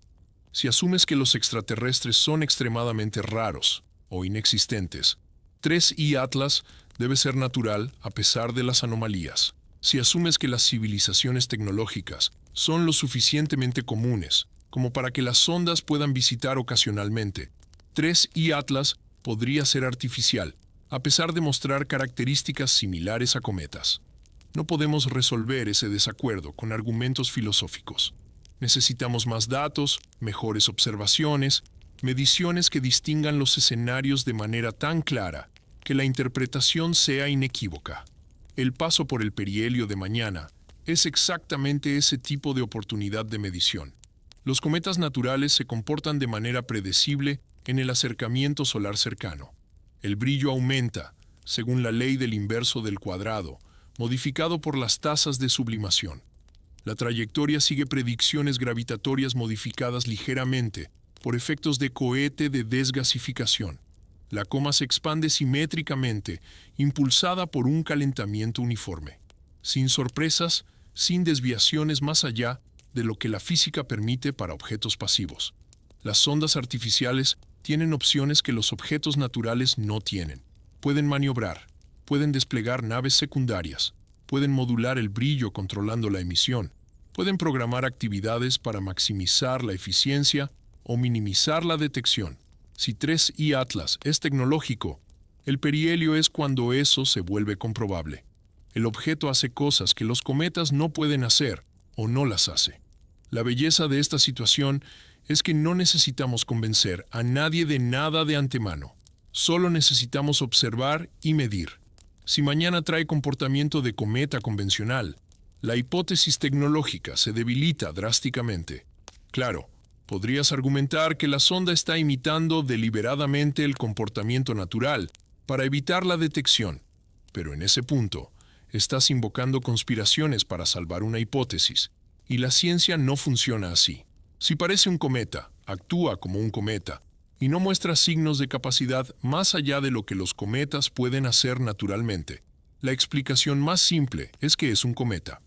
Si asumes que los extraterrestres son extremadamente raros o inexistentes, 3I Atlas debe ser natural a pesar de las anomalías. Si asumes que las civilizaciones tecnológicas son lo suficientemente comunes como para que las sondas puedan visitar ocasionalmente, 3I Atlas podría ser artificial, a pesar de mostrar características similares a cometas. No podemos resolver ese desacuerdo con argumentos filosóficos. Necesitamos más datos, mejores observaciones, mediciones que distingan los escenarios de manera tan clara que la interpretación sea inequívoca. El paso por el perihelio de mañana es exactamente ese tipo de oportunidad de medición. Los cometas naturales se comportan de manera predecible en el acercamiento solar cercano. El brillo aumenta, según la ley del inverso del cuadrado, modificado por las tasas de sublimación. La trayectoria sigue predicciones gravitatorias modificadas ligeramente por efectos de cohete de desgasificación. La coma se expande simétricamente, impulsada por un calentamiento uniforme, sin sorpresas, sin desviaciones más allá de lo que la física permite para objetos pasivos. Las sondas artificiales tienen opciones que los objetos naturales no tienen. Pueden maniobrar, pueden desplegar naves secundarias, pueden modular el brillo controlando la emisión, pueden programar actividades para maximizar la eficiencia o minimizar la detección. Si 3I Atlas es tecnológico, el perihelio es cuando eso se vuelve comprobable. El objeto hace cosas que los cometas no pueden hacer o no las hace. La belleza de esta situación es que no necesitamos convencer a nadie de nada de antemano. Solo necesitamos observar y medir. Si mañana trae comportamiento de cometa convencional, la hipótesis tecnológica se debilita drásticamente. Claro, podrías argumentar que la sonda está imitando deliberadamente el comportamiento natural para evitar la detección, pero en ese punto estás invocando conspiraciones para salvar una hipótesis, y la ciencia no funciona así. Si parece un cometa, actúa como un cometa, y no muestra signos de capacidad más allá de lo que los cometas pueden hacer naturalmente. La explicación más simple es que es un cometa.